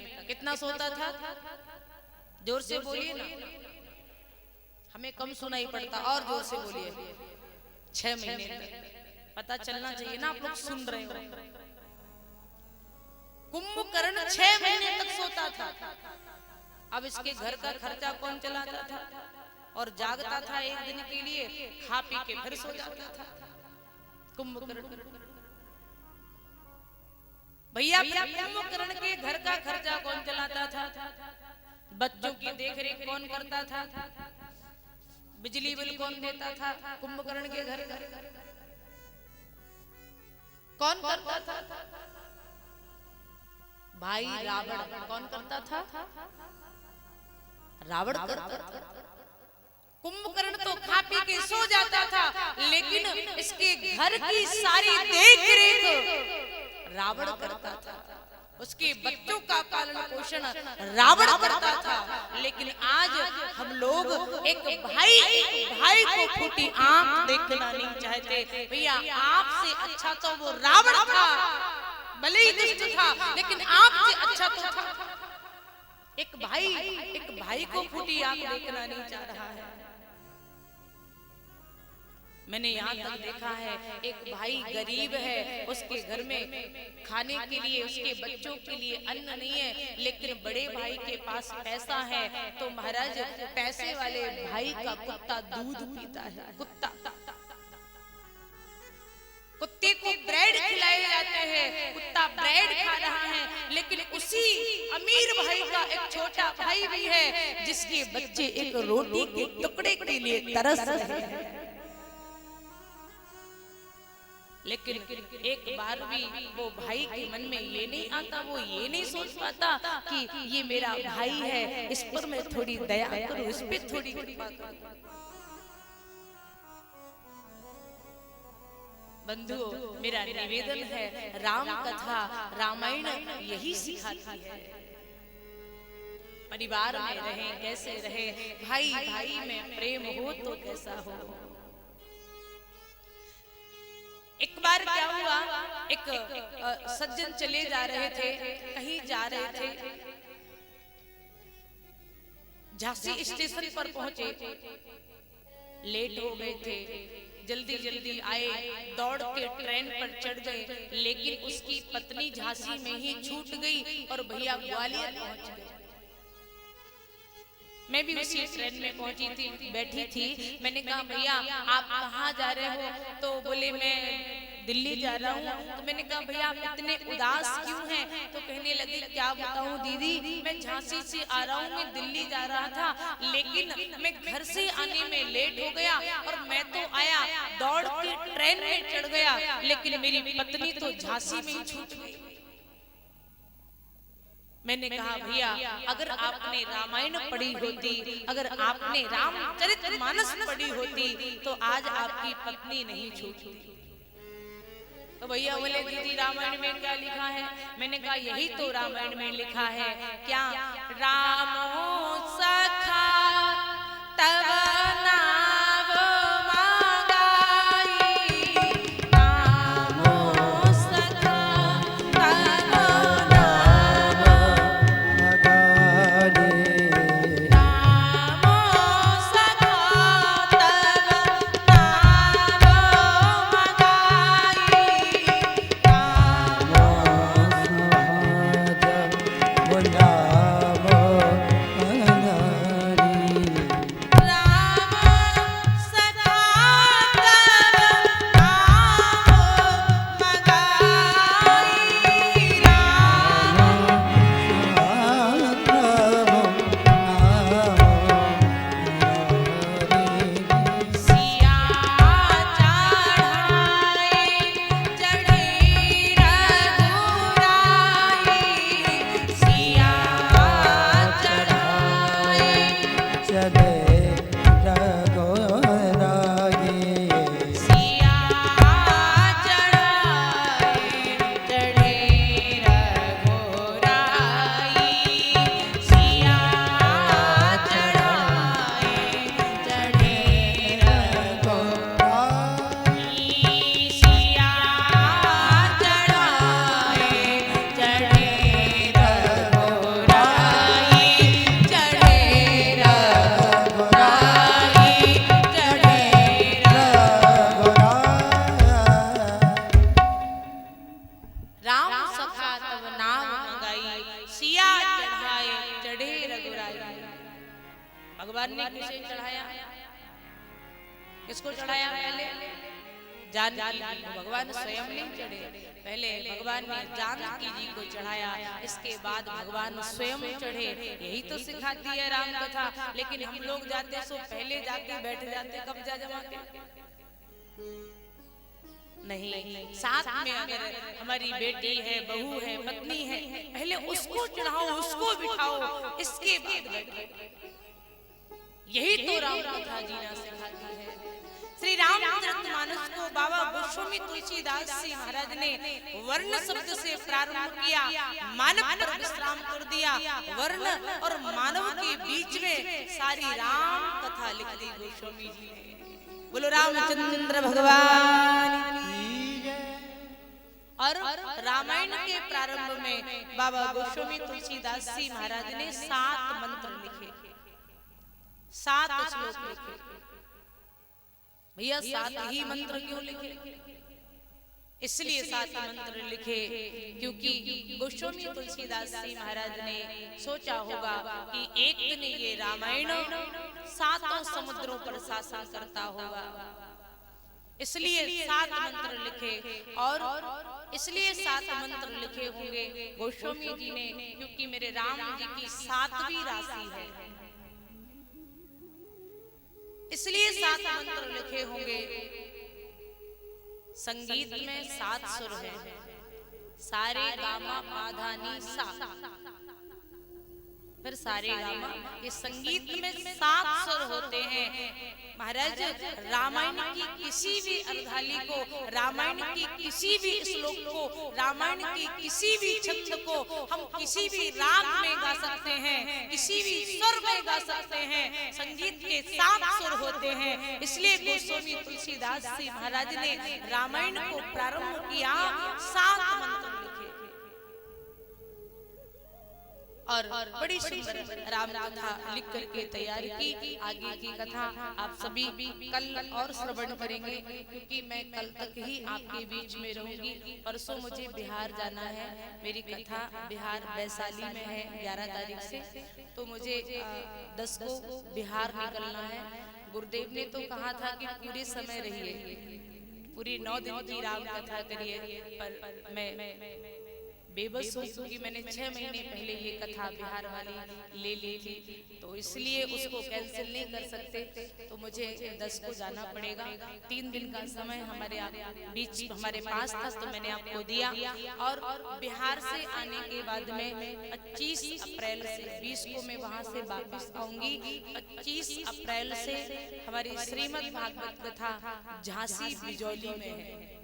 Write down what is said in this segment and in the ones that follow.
तक। कितना सोता था? जोर से बोलिए ना, हमें कम सुनाई पड़ता, और जोर से बोलिए। 6 महीने तक। पता चलना चाहिए ना आप लोग सुन रहे हो। कुंभकर्ण 6 महीने तक सोता था। अब इसके घर का खर्चा कौन चलाता था? और जागता था एक दिन के लिए, खा पी के फिर सो जाता था कुंभकर्ण। भैया कुंभकर्ण के घर का खर्चा कौन चलाता था? बच्चों की देखरेख कौन करता था? बिजली बिल कौन देता था? कुंभकर्ण के घर का कौन करता था? भाई रावण। कौन करता था? रावण करता था। कुंभकर्ण तो खा पी के सो जाता था, लेकिन इसके घर की सारी देखरेख रावण करता था। उसके बच्चों का पालन पोषण रावण करता था। लेकिन आज हम लोग एक भाई को फूटी आंख देखना नहीं चाहते। भैया आपसे अच्छा तो वो रावण था, भले ही दुष्ट था, लेकिन आपसे अच्छा तो था। एक भाई को फूटी आंख देखना नहीं चाह रहा है। मैंने यहाँ तक देखा है, एक भाई गरीब है, उसके घर में खाने के लिए उसके बच्चों के लिए अन्न नहीं है, लेकिन बड़े भाई के पास पैसा है, तो महाराज पैसे वाले भाई का कुत्ता दूध पीता है। कुत्ते को ब्रेड खिलाए जाते हैं, कुत्ता ब्रेड खा रहा है, लेकिन उसी अमीर भाई का एक छोटा भाई भी है, जिसके बच्चे एक रोटी के टुकड़े के लिए तरस रहे हैं। लेकिन एक बार भी वो भाई के मन में ये नहीं आता, वो ये नहीं सोच पाता कि ये मेरा भाई है, इस पर मैं थोड़ी दया करूं, इस पे थोड़ी कृपा करूं। बंधुओं, मेरा निवेदन है, राम कथा रामायण यही सिखाती है। परिवार में रहें, कैसे रहे, भाई भाई में प्रेम हो तो कैसा हो। एक बार क्या हुआ, एक सज्जन चले जा रहे थे, कहीं जा रहे थे, झांसी स्टेशन पर पहुंचे, लेट हो गए थे, जल्दी जल्दी आए, दौड़ के ट्रेन पर चढ़ गए, लेकिन उसकी पत्नी झांसी में ही छूट गई और भैया ग्वालियर पहुंच गए। मैं भी उसी ट्रेन में पहुंची थी, बैठी थी। मैंने कहा भैया आप कहाँ जा रहे हो? तो बोले मैं दिल्ली जा रहा हूँ। तो मैंने कहा भैया आप इतने उदास क्यों हैं? तो कहने लगे क्या बताऊँ दीदी, मैं झांसी से आ रहा हूँ, मैं दिल्ली जा रहा था, लेकिन मैं घर से आने में लेट हो गया और मैं तो आया दौड़ के ट्रेन में चढ़ गया, लेकिन मेरी पत्नी तो झांसी में ही छूट गई। मैंने कहा भैया अगर आपने रामायण पढ़ी होती, अगर आपने रामचरितमानस पढ़ी होती, तो आज आपकी पत्नी नहीं छूटती। तो भैया बोले दीदी रामायण में क्या लिखा है? मैंने कहा यही तो रामायण में लिखा है, क्या रामो सखा तब भगवान ने किसे चढ़ाया? किसको चढ़ाया? पहले जानकी। भगवान स्वयं नहीं चढ़े, पहले भगवान ने जानकी जी को चढ़ाया, इसके बाद भगवान स्वयं चढ़े। यही तो सिखाती है राम कथा। लेकिन हम लोग जाते सो पहले जाके बैठ जाते कब्जा जमा के। नहीं, साथ में अगर हमारी बेटी है, बहू है, पत्नी है, पहले उसको चढ़ाओ, उसको बिठाओ, इसके बाद बैठो। यही तो राम कथा जीना सिखाती है। श्री रामचरितमानस को बाबा गोस्वामी तुलसीदास जी महाराज ने वर्ण शब्द से प्रारंभ किया, मानव पर विश्राम कर दिया। वर्ण और मानव के बीच में सारी राम कथा लिख दी गोस्वामी जी ने। बोलो रामचंद्र भगवान की जय। और रामायण के प्रारंभ में बाबा गोस्वामी तुलसीदास जी महाराज ने 7 मंत्र लिखे, 7 श्लोक लिखे। भैया 7 ही मंत्र क्यों लिखे? इसलिए 7 मंत्र लिखे क्योंकि गोस्वामी तुलसीदास जी महाराज ने सोचा होगा कि एक दिन ये रामायण 7 समुद्रों पर शासन करता होगा, इसलिए 7 मंत्र लिखे। और इसलिए 7 मंत्र लिखे होंगे गोस्वामी जी ने, क्योंकि मेरे राम जी की 7वीं राशि है, इसलिए 7 मंत्र लिखे होंगे। संगीत में 7 सुर है, सारे गामा पा नी सा, फिर सारे गामा। ये संगीत में 7 सुर होते हैं। महाराज रामायण की किसी भी अर्धाली को, रामायण की किसी भी श्लोक को, रामायण की किसी भी छंद को हम किसी भी राग में गा सकते हैं, किसी भी स्वर में गा सकते हैं। संगीत के 7 सुर होते हैं। इसलिए गोस्वामी तुलसीदास जी महाराज ने रामायण को प्रारंभ किया, 7 मंत्र लिखे और बड़ी सुंदर राम कथा लिख करके तैयार की। आगे की कथा आप सभी कल और श्रवण करेंगे, क्योंकि मैं कल तक ही आपके बीच में रहूंगी। परसों मुझे बिहार जाना है, मेरी कथा बिहार वैशाली में है 11 तारीख से, तो मुझे 10 को बिहार निकलना है। गुरुदेव ने तो कहा था कि पूरे समय रहिए, पूरी 9 दिन की राम कथा करिए, पर मैं बेबस हूँ क्योंकि मैंने 6 महीने पहले ये कथा बिहार वाली ले ली थी, तो इसलिए उसको कैंसिल नहीं कर सकते, तो मुझे 10 को जाना पड़ेगा। 3 दिन का समय हमारे बीच हमारे पास था, तो मैंने आपको दिया। और बिहार से आने के बाद में 25 अप्रैल से 20 को मैं वहां से वापस आऊंगी। 25 अप्रैल से हमारी श्रीमद् भागवत कथा झांसी बिजौली में है,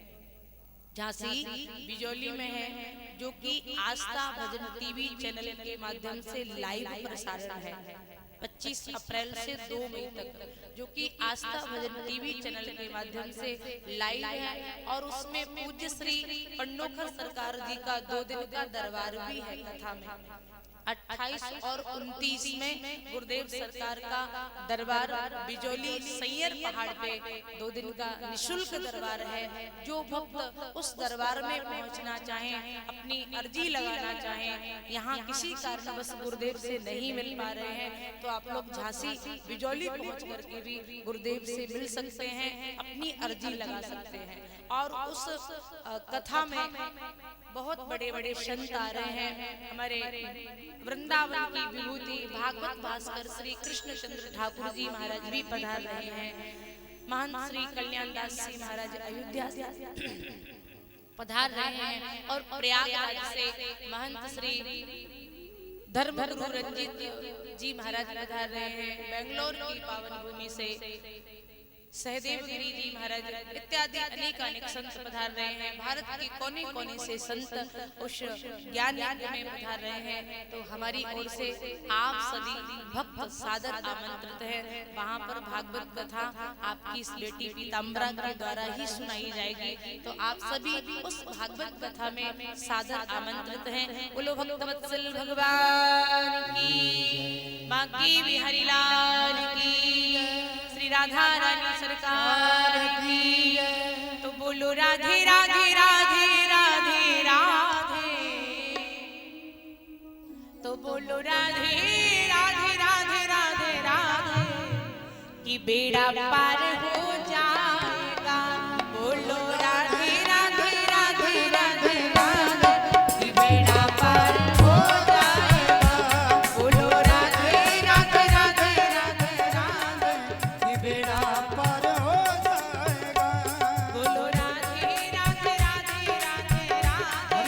झांसी बिजौली में है, जो कि आस्था भजन टीवी चैनल के माध्यम से लाइव प्रसारण है 25 अप्रैल से 2 मई तक, जो कि आस्था भजन टीवी चैनल के माध्यम से लाइव है। और उसमें पूज्य श्री पंडोखर सरकार जी का 2 दिन का दरबार भी है कथा में। 28 और 29 में गुरुदेव सरकार का दरबार बिजौली सैयर पहाड़ पे 2 दिन का निशुल्क दरबार है। जो भक्त उस दरबार में पहुंचना चाहें, अपनी अर्जी लगाना चाहें, यहाँ किसी कारणवश गुरुदेव से नहीं मिल पा रहे हैं, तो आप लोग झांसी बिजौली पहुंच करके भी गुरुदेव से मिल सकते हैं, अपनी अर्जी लगा सकते हैं। और उस कथा में बहुत बड़े बड़े संत आ रहे हैं। हमारे वृंदावन की विभूति भागवत भास्कर श्री कृष्ण चंद्र ठाकुर जी महाराज भी पधार रहे हैं। महंत श्री कल्याण दास जी महाराज अयोध्या से पधार रहे हैं। और प्रयागराज से महंत श्री धर्मगुरु रंजीत जी महाराज पधार रहे हैं। बेंगलोर की पावन भूमि से सहदेव गिरी जी महाराज इत्यादि अनेक संत पधार रहे हैं। भारत के कोने कोने से संत उस ज्ञान यज्ञ में पधार रहे हैं। तो हमारी ओर से आप सभी भक्त सादर आमंत्रित हैं। वहां पर भागवत कथा आपकी इस बेटी पीताम्बरा के द्वारा ही सुनाई जाएगी, तो आप सभी उस भागवत कथा में सादर आमंत्रित हैं। बोलो भक्तवत्सल भगवान की, बांकी बिहारी लाल की, श्री राधा रानी सरकार की। तो बोलो राधे राधे राधे राधे राधे, तो बोलो राधे राधे राधे राधे राधे। कि बेड़ा पार हो जाएगा। बोलो राधे राधे राधे राधे राधे कि बेड़ा पार हो जाएगा। बोलो राधे राधे राधे राधे राधे कि बेड़ा पार हो जाएगा। बोलो राधे राधे राधे राधे राधे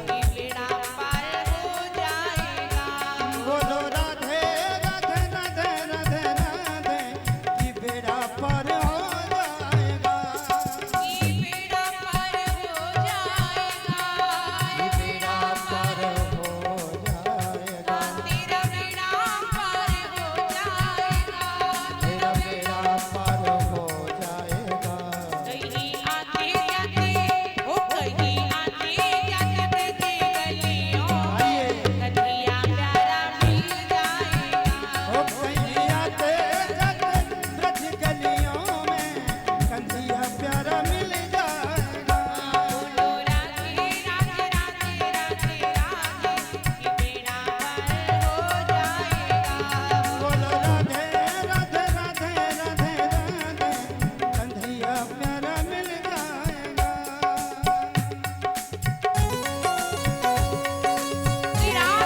कि बेड़ा पार हो जाएगा। बोलो राधे राधे राधे राधे राधे कि बेड़ा पार हो जाएगा। कि बेड़ा पार हो जाएगा। कि बेड़ा पार हो जाएगा। तेरा बेड़ा पार हो जाएगा। मेरा बेड़ा पार हो जाएगा। कहीं आते जाते ओ कहीं आते जाते ते गलियों आइए कन्हैया प्यारा मिल जाएगा। ओ कहीं आते जाते ब्रज गलियों में कंधिया प्यारा मिल जाएगा। बोलो राधे राधे राधे राधे राधे कि बेड़ा पार हो जाएगा। बोलो राधे राधे राधे राधे राधे कंधिया प्यारा मिल जाएगा। श्री राम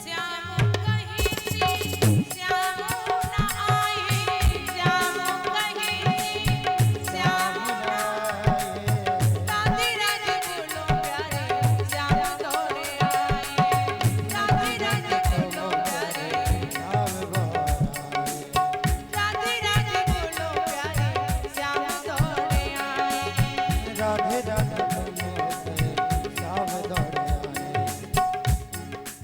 श्याम कहीं से श्याम न आए। श्याम कहीं से श्याम न आए। राधे राधे बोलो प्यारे श्याम दौड़े आए। राधे राधे बोलो प्यारे। राधे राधे बोलो प्यारे श्याम दौड़े आए। राधे राधे बोलो श्याम दौड़े आए।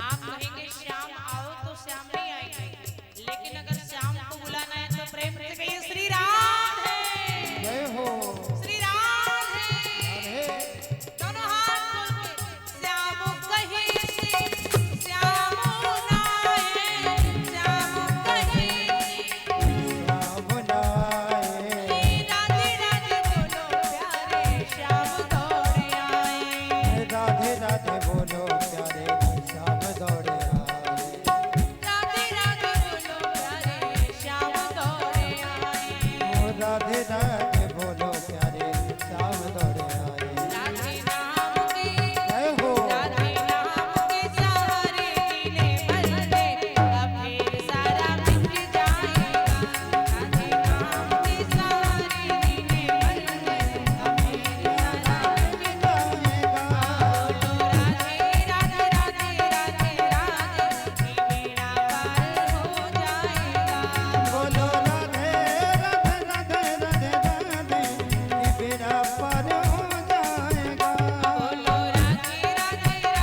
आप कहेंगे श्याम आओ तो श्याम नहीं आएंगे, लेकिन अगर श्याम को बुलाना है तो प्रेम से कहिए श्री राम है। जय हो श्री राम है। राधे दोनों हाथ खोल के श्याम कहीं से श्याम न आए। श्याम कहीं से श्याम नाए। राधे राधे बोलो प्यारे श्याम दौड़े आए। राधे राधे बोलो प्यारे श्याम दौड़े आए। राधे राधे बोलो प्यारे श्याम दौड़े आए। ओ राधे राधे बोलो प्यारे श्याम दौड़े आए। राधे नाम की जय हो राधे नाम के सहारे जीने मरने का फेर सारा मिट जाएगा। राधे नाम के सहारे जीने मरने का फेर सारा मिट जाएगा। बोलो राधे राधे राधे राधे राधे कि बेड़ा पार हो जाएगा। बोलो राधे राधे राधे राधे राधे कि बेड़ा पार हो जाएगा। बोलो राधे राधे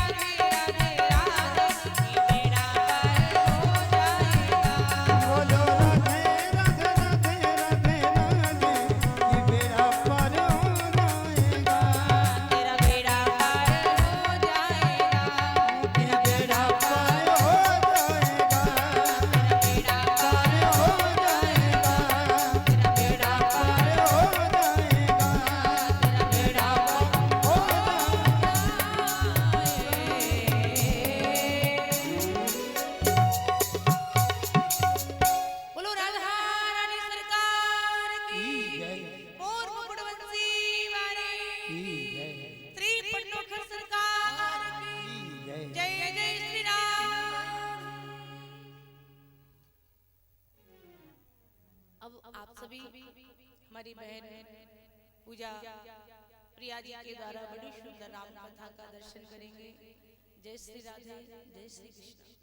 राधे राधे राधे कि बेड़ा पार हो जाएगा। बोलो राधे राधे राधे राधे राधे कि बेड़ा पार हो जाएगा। तेरा बेड़ा पार हो जाएगा। कि बेड़ा पार हो जाएगा। बेड़ा पार हो जाएगा। बेड़ा पार हो जाएगा। बेड़ा हो बोलो राधा रानी सरकार की जय मोर मुकुट बंसी वाली जय श्री पटनोखर सरकार की जय जय जय श्री राम। अब आप सभी हमारी बहन पूजा प्रिया जी के द्वारा बड़ी सुंदर राम कथा का दर्शन करेंगे। जय श्री राधे जय श्री कृष्ण।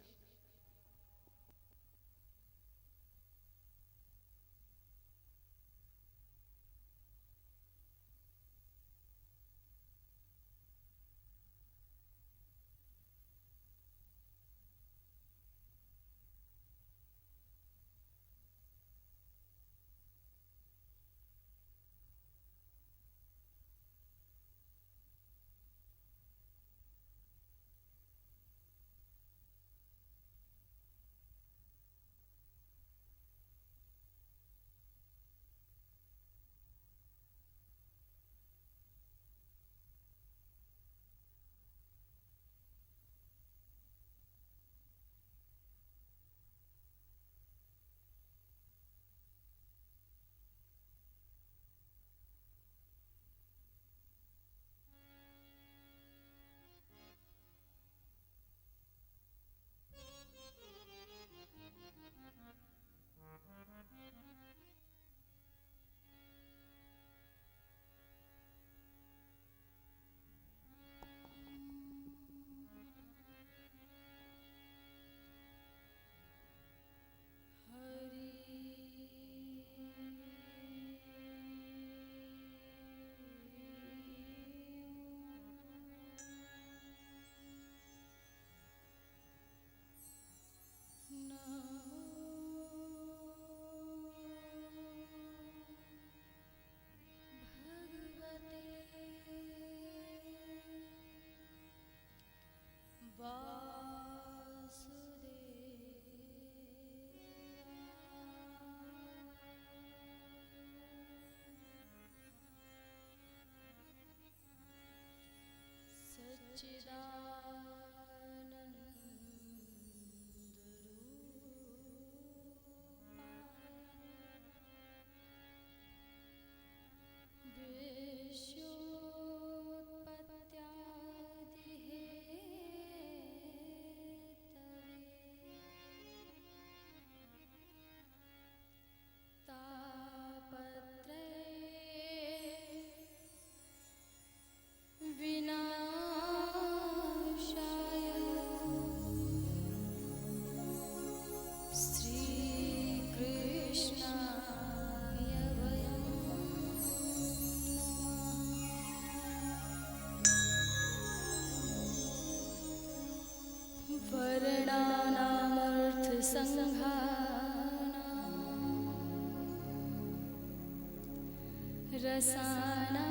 रसानां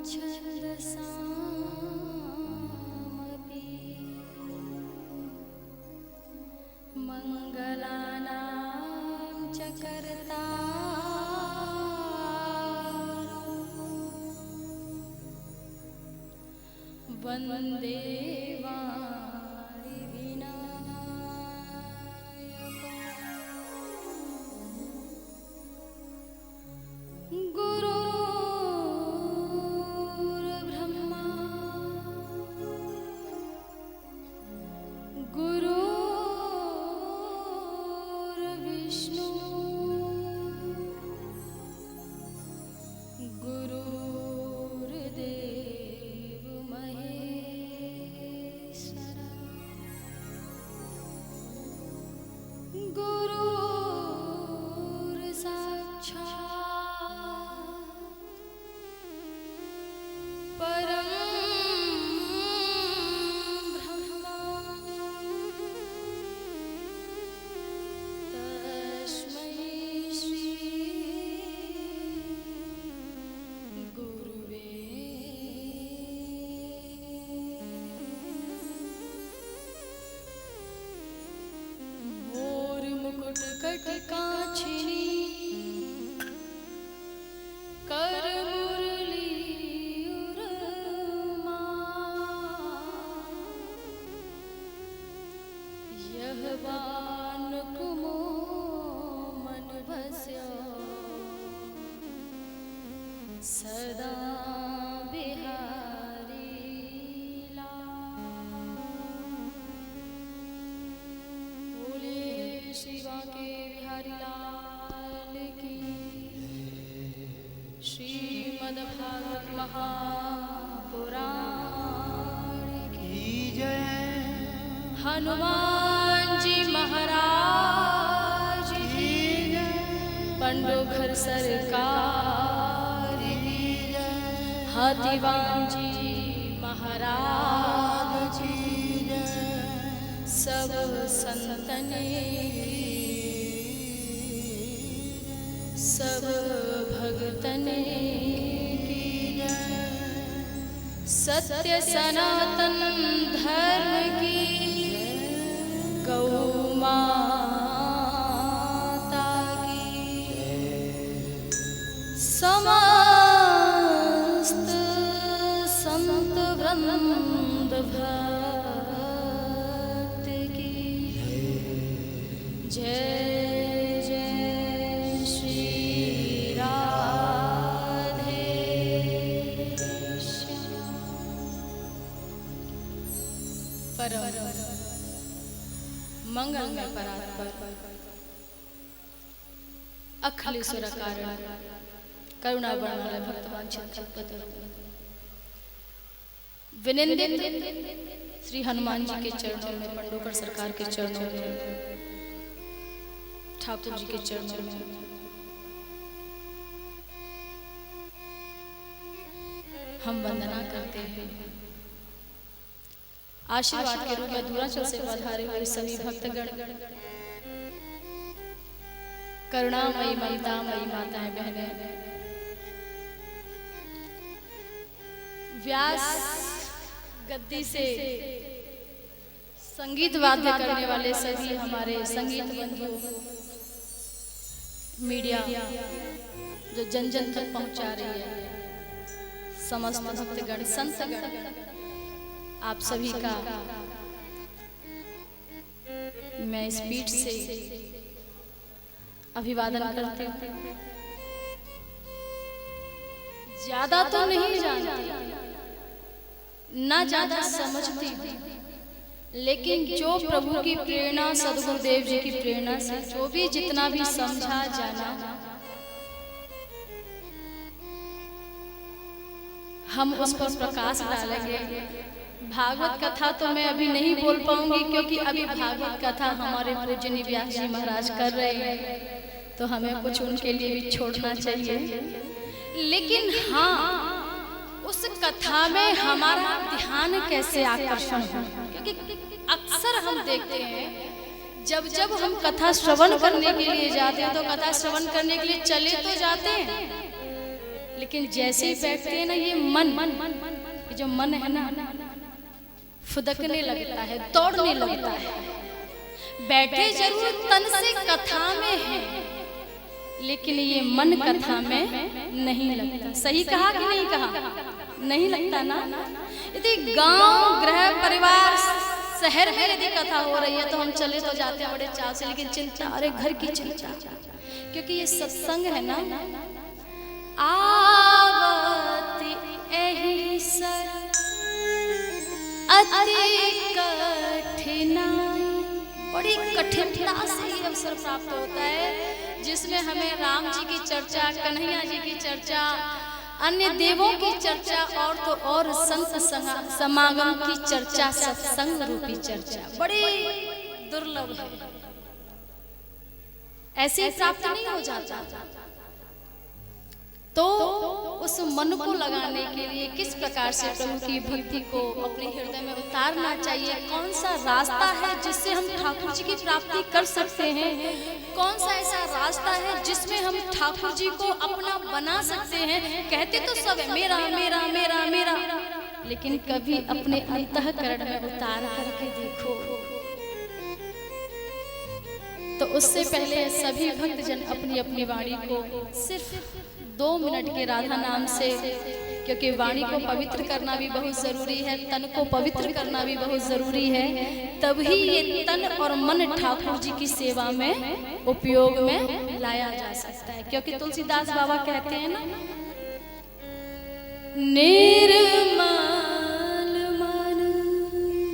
छन्दसामपि मङ्गलानां च कर्ता वन्दे गुरुर्ब्रह्मा गुरुर्विष्णु गुरुर्देव महेश्वर गुरुर्साक्षात् परं ब्रह्म तस्मै श्री गुरुवे मोर मुकुट कटकाछिनी कर मुरली उरमा यह बान कुमो मन बस्यो सदा बिहारी बोले श्री बांके बिहारी लाल की श्रीमद्भागवत महापुराण की जय हनुमान जी महाराज की पंडो घर सरकार की हाथीवान जी महाराज की सब संतन सब भगतन की सत्य सनातन धर्म की गौ माता की समस्त संत वृंद भक्त की जय जय श्री राधे श्याम। परम मंगलमय परात्पर अखिलेश्वर कारण करुणा वर्णमय भक्तवांछित विनिंदित श्री हनुमान जी के चरणों में, पंडोकर सरकार के चरणों में, ठाकुर जी के चरणों में हम वंदना करते हैं। आशीर्वाद के रूप में धूराचल से पधारे हुए सभी भक्तगण, करुणामयी ममतामयी माताएं बहनें, व्यास गद्दी से संगीत वाद्य करने वाले सभी हमारे संगीत बंधु, मीडिया जो जन जन तक पहुंचा रही है, समस्त भक्तगण संतगण, आप सभी का मैं इस पीठ से अभिवादन करती हूँ। ज्यादा तो नहीं जानती, ना ज्यादा समझती हूँ, लेकिन जो प्रभु की प्रेरणा, सदगुरुदेव जी की प्रेरणा से जो भी जितना भी समझा जाना, हम उस पर प्रकाश डालेंगे। भागवत कथा तो मैं अभी नहीं बोल पाऊंगी, क्योंकि अभी भागवत कथा हमारे पूजनीय व्यास जी महाराज कर रहे हैं, तो हमें कुछ उनके लिए भी छोड़ना चाहिए। लेकिन हाँ, उस कथा में हमारा ध्यान कैसे आकर्षण हो, क्योंकि अक्सर हम देखते हैं जब जब हम कथा श्रवण करने के लिए जाते हैं तो कथा श्रवण करने के लिए चले तो जाते हैं, लेकिन जैसे ही बैठते हैं ना ये ये जो मन है ना फुदकने लगता है, दौड़ने लगता है। बैठे जरूर तन से कथा में है, लेकिन ये मन कथा में नहीं लगता। सही कहा कि नहीं कहा? नहीं लगता ना। यदि गांव गृह परिवार शहर में यदि कथा हो रही है तो हम चले तो जाते हैं बड़े चाव से, लेकिन चिंता, अरे घर की चिंता, क्योंकि ये सत्संग है ना। आवती एहि सर अति कठिनाई, बड़ी कठिनता से ये अवसर प्राप्त होता है जिसमें हमें राम जी की चर्चा, कन्हैया जी की चर्चा, अन्य देवों की चर्चा और तो और संत समागम की चर्चा, सत्संग रूपी चर्चा बड़ी दुर्लभ है, ऐसे प्राप्त नहीं हो जाता। तो उस मन को लगाने के लिए किस प्रकार से प्रभु की भक्ति को अपने हृदय में उतारना चाहिए, कौन सा रास्ता है जिससे हम ठाकुर जी की प्राप्ति कर सकते हैं, कौन सा ऐसा रास्ता है जिसमें हम ठाकुर जी को अपना बना सकते हैं। कहते तो सब है मेरा मेरा मेरा मेरा, लेकिन कभी अपने अंतःकरण में उतार करके देखो। तो उससे पहले सभी भक्तजन अपनी अपनी वाणी को सिर्फ 2 मिनट के राधा नाम से, क्योंकि वाणी को पवित्र करना भी बहुत जरूरी है, तन को पवित्र करना भी बहुत जरूरी है, तभी ये तन और मन ठाकुर जी की सेवा में उपयोग में लाया जा सकता है। क्योंकि तुलसीदास बाबा कहते हैं ना, निर्मल मन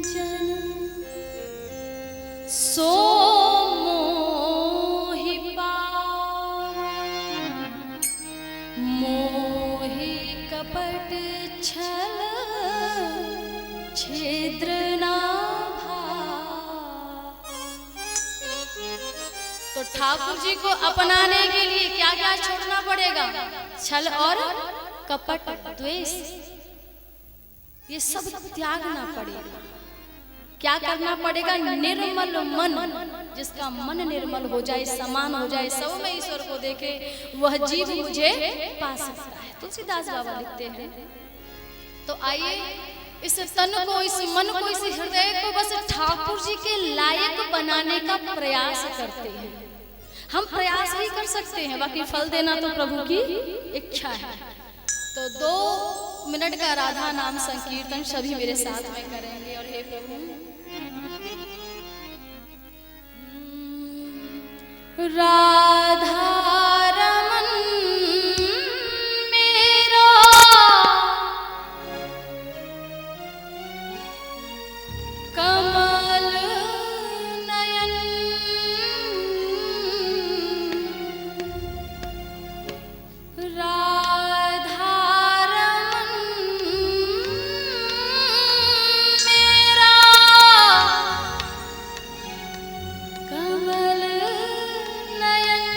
जन सो तो ठाकुर जी को अपनाने के लिए क्या क्या छोड़ना पड़ेगा? छल और कपट, द्वेष, ये सब त्यागना पड़ेगा। क्या करना पड़ेगा? निर्मल मन, जिसका मन निर्मल हो जाए, समान हो जाए, सब में ईश्वर को देखे, वह जीव मुझे पा सकता है। तुलसीदास बाबा लिखते हैं। तो आइए इस तन को, इस मन को, इस हृदय को बस ठाकुर जी के लायक बनाने का प्रयास करते हैं। हम प्रयास ही कर सकते हैं, बाकी फल देना तो प्रभु की इच्छा है। तो 2 मिनट का राधा नाम संकीर्तन सभी मेरे साथ में करेंगे। और हे प्रभु, राधा रमन मेरा कमल नयन, राधा रमन मेरा कमल नयन,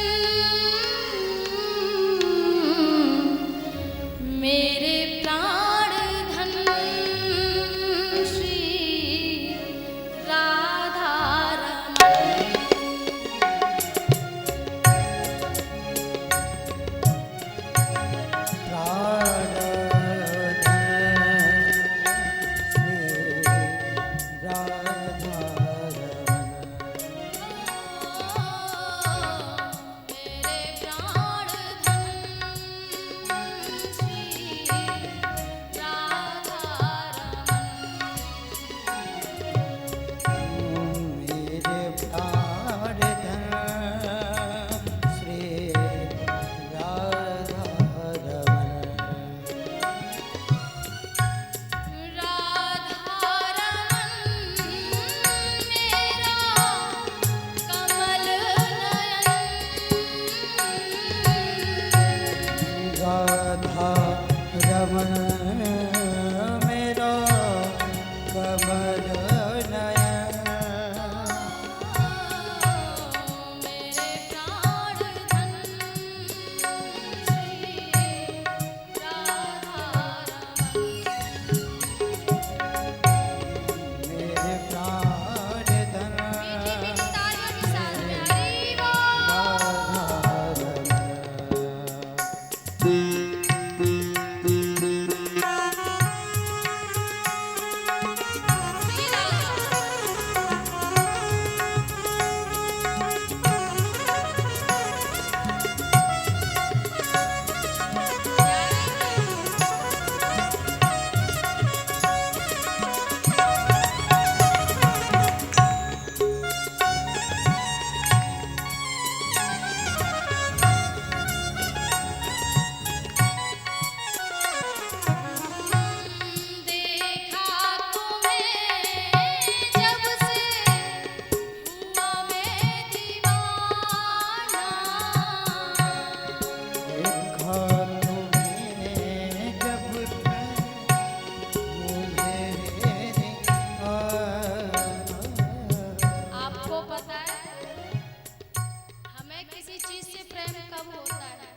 कब होता है?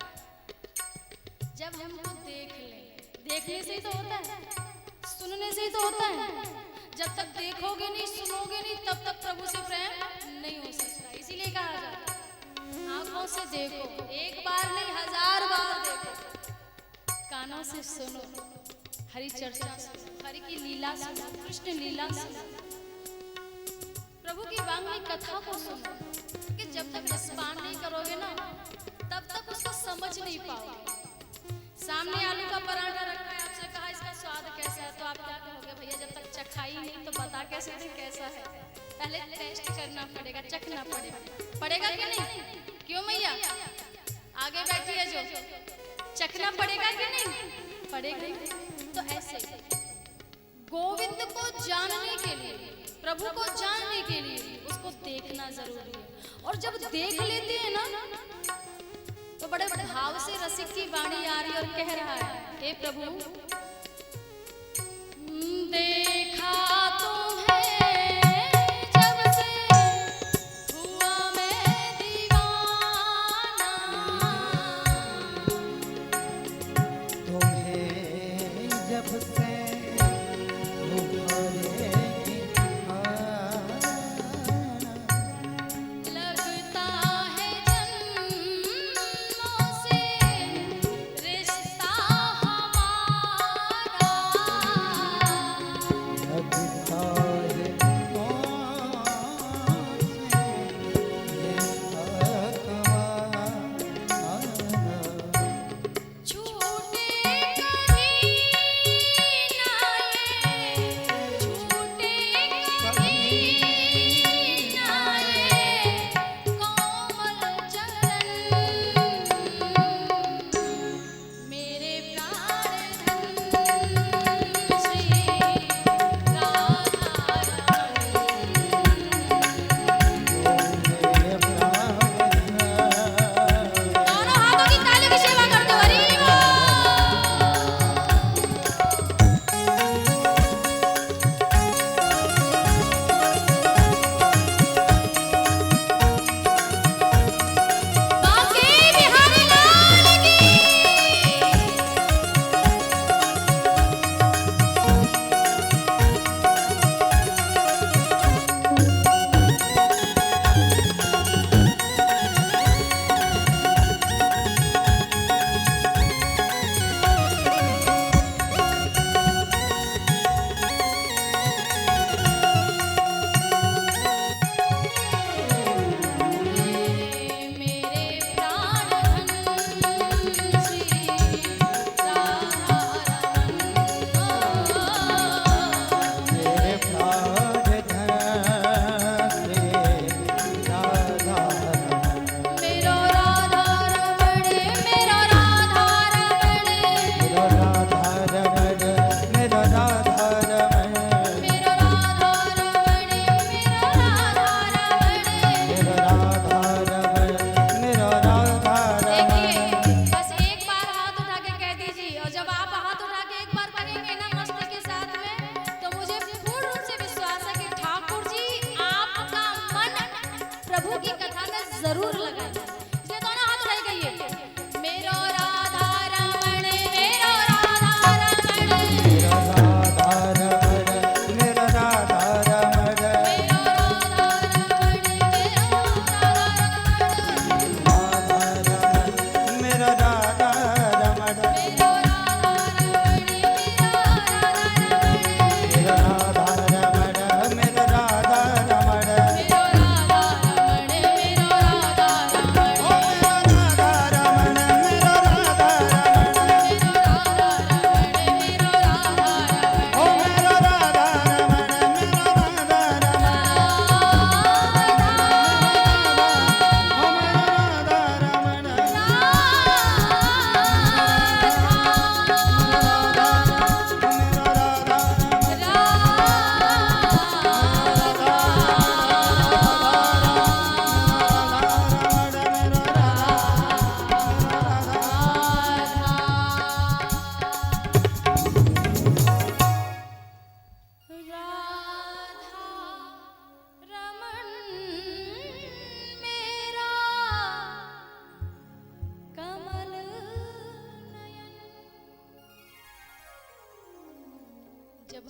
जब हमको देख लें। देखने से ही तो होता है, सुनने से ही तो होता है। जब तक देखोगे नहीं, सुनोगे नहीं, तब तक प्रभु से प्रेम नहीं हो सकता। इसीलिए कहा जाता है आंखों से देखो, एक बार नहीं 1000 बार देखो। कानों से सुनो, हरि चर्चा सुनो, हरि की लीला सुनो, कृष्ण लीला सुनो, प्रभु की वांग्मय कथा को सुनो। कि जब तक रसपान नहीं करोगे ना, तब तक उसको समझ नहीं पाओगे। सामने आलू का पराठा रखा है, आपसे कहा इसका स्वाद कैसा है, तो आप क्या कहोगे? भैया जब तक चखाई नहीं तो बता कैसे दे कैसा है? पहले टेस्ट करना पड़ेगा, चखना पड़ेगा। पड़ेगा कि नहीं? क्यों मैया? आगे बैठी है जो, चखना पड़ेगा कि नहीं? पड़ेगा। तो ऐसे गोविंद को जानने के लिए, प्रभु को जानने के लिए उसको देखना जरूरी है। और जब देख लेते हैं ना, तो बड़े भाव से रसिक की वाणी आ रही और कह रहा है, हे प्रभु देखा तुम्हें जब से हुआ मैं दीवाना, तुम्हें जब से लगता है जन्मों से रिश्ता हमारा।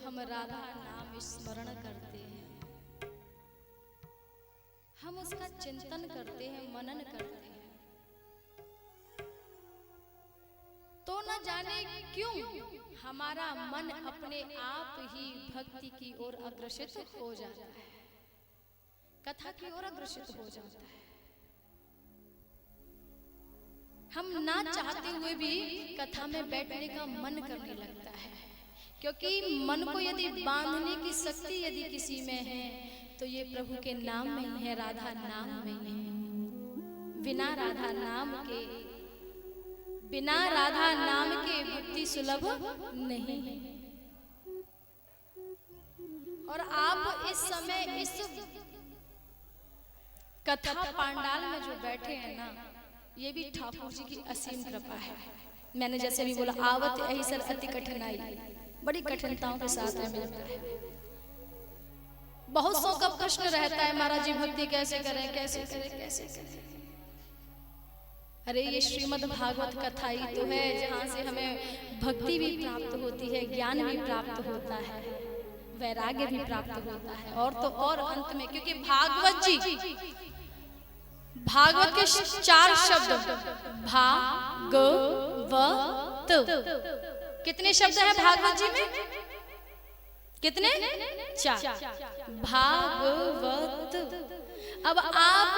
हम राधा नाम स्मरण करते हैं, हम उसका चिंतन करते हैं, मनन करते हैं, तो न जाने क्यों हमारा मन अपने आप ही भक्ति की ओर अग्रसित हो जाता है, कथा की ओर अग्रसित हो जाता है। हम ना चाहते हुए भी कथा में बैठने का मन करने लगता है, क्योंकि मन को यदि बांधने की शक्ति यदि किसी में है तो ये प्रभु के नाम में ही है, राधा नाम में ही है। बिना राधा नाम के भक्ति सुलभ नहीं है। और आप इस समय इस कथा पांडाल में जो बैठे हैं ना, ये भी ठाकुर जी की असीम कृपा है। मैंने जैसे भी बोला, आवत यही सर अति कठिनाई, बड़ी कठिनताओं के साथ में मिलता है। बहुत सौ का प्रश्न रहता है, महाराज जी भक्ति कैसे करें, कैसे करें, कैसे करें। अरे ये श्रीमद् भागवत कथा ही तो है जहाँ से हमें भक्ति भी प्राप्त होती है, ज्ञान भी प्राप्त होता है, वैराग्य भी प्राप्त होता है। और तो और अंत में, क्योंकि भागवत के 4 शब्द, भागवत, कितने शब्द हैं भागवत जी में? कितने? 4। भागवत। अब आप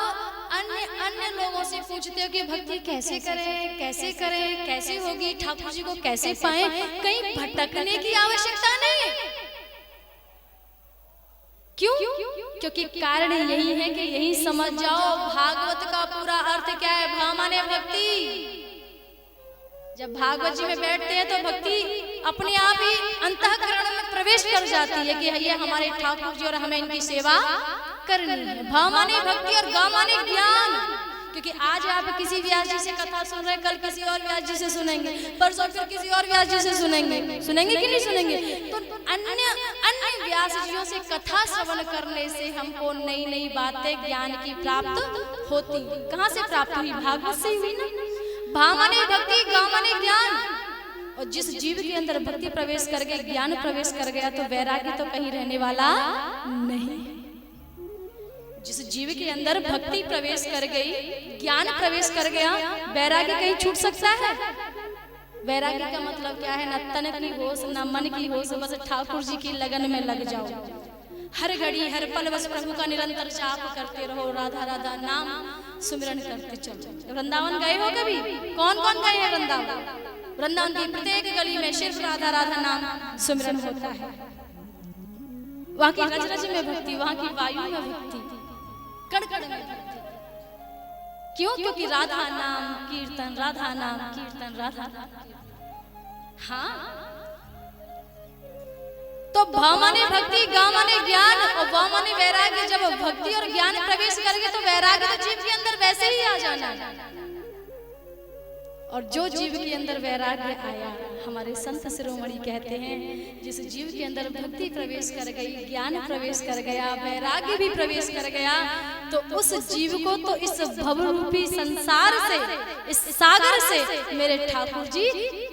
अन्य लोगों से पूछते हो कि भक्ति कैसे करें, कैसे करें, कैसे होगी, ठाकुर जी को कैसे पाएं, कहीं भटकने की आवश्यकता नहीं है। क्यों? क्योंकि कारण यही है कि यही समझ जाओ भागवत का पूरा अर्थ क्या है। भा माने भक्ति। जब भागवत जी में बैठते हैं तो भक्ति अपने आप ही अंतःकरण में प्रवेश कर जाती है कि ये हमारे ठाकुर जी और हमें इनकी सेवा करनी है। भा माने भक्ति और गा माने ज्ञान। क्योंकि आज आप किसी व्यास जी से कथा सुन रहे हैं, कल किसी और व्यास जी से सुनेंगे, परसों फिर किसी और व्यास जी से सुनेंगे कि नहीं सुनेंगे। तो अन्य व्यास जियों से कथा श्रवण करने से हमको नई नई बातें ज्ञान की प्राप्त होती। कहाँ से प्राप्त हुई? भागवत से हुई ना। भा माने भक्ति, गा माने ज्ञान। और जिस जीव के अंदर भक्ति प्रवेश कर गई, ज्ञान प्रवेश कर गया, तो वैराग्य तो कहीं रहने वाला नहीं। जिस जीव के अंदर भक्ति प्रवेश कर गई, ज्ञान प्रवेश कर गया, वैराग्य कहीं छूट सकता है? वैराग्य का मतलब क्या है? न तन की होश, न मन की होश, बस ठाकुर जी की लगन में लग जाओ। हर घड़ी हर पल बस प्रभु का निरंतर जाप करते रहो, राधा राधा नाम सुमिरन करते चलो। वृंदावन गए हो कभी? कौन कौन गए हैं वृंदावन? वृंदावन की प्रत्येक गली में सिर्फ राधा राधा नाम सुमिरन होता है। वहाँ की रज रज में भक्ति, वहाँ की वायु में भक्ति, कण कण में भक्ति। क्यों? क्योंकि राधा नाम कीर्तन, राधा नाम कीर्तन, राधा नाम कीर्तन। हाँ, तो भा माने भक्ति, गा माने ज्ञान और वा माने वैराग्य। जब भक्ति और ज्ञान प्रवेश कर गए तो वैराग्य तो जीव के अंदर वैसे ही आ जाना। और जो जीव के अंदर वैराग्य आया, हमारे संत शिरोमणि कहते हैं, जिस जीव के अंदर भक्ति प्रवेश कर गई, ज्ञान प्रवेश कर गया, वैराग्य भी प्रवेश कर गया, तो उस जीव को तो इस भवरूपी संसार से, इस सागर से मेरे ठाकुर जी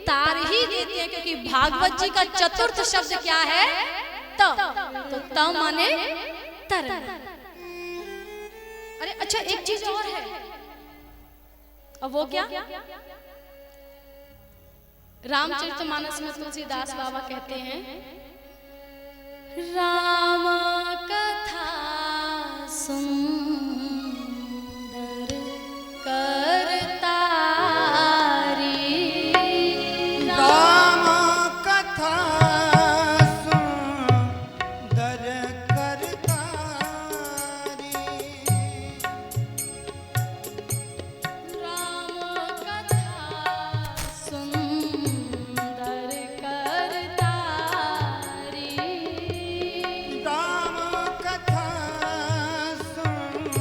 तार ही देते हैं। क्योंकि भागवत जी का चतुर्थ शब्द क्या है? तो त माने तर। अरे अच्छा, एक चीज और है, अब वो क्या? रामचरितमानस में तुलसीदास बाबा कहते हैं, राम कथा सुंदर करतारी। राम कथा सुंदर करतारी। राम कथा सुंदर करतारी। राम कथा सुंदर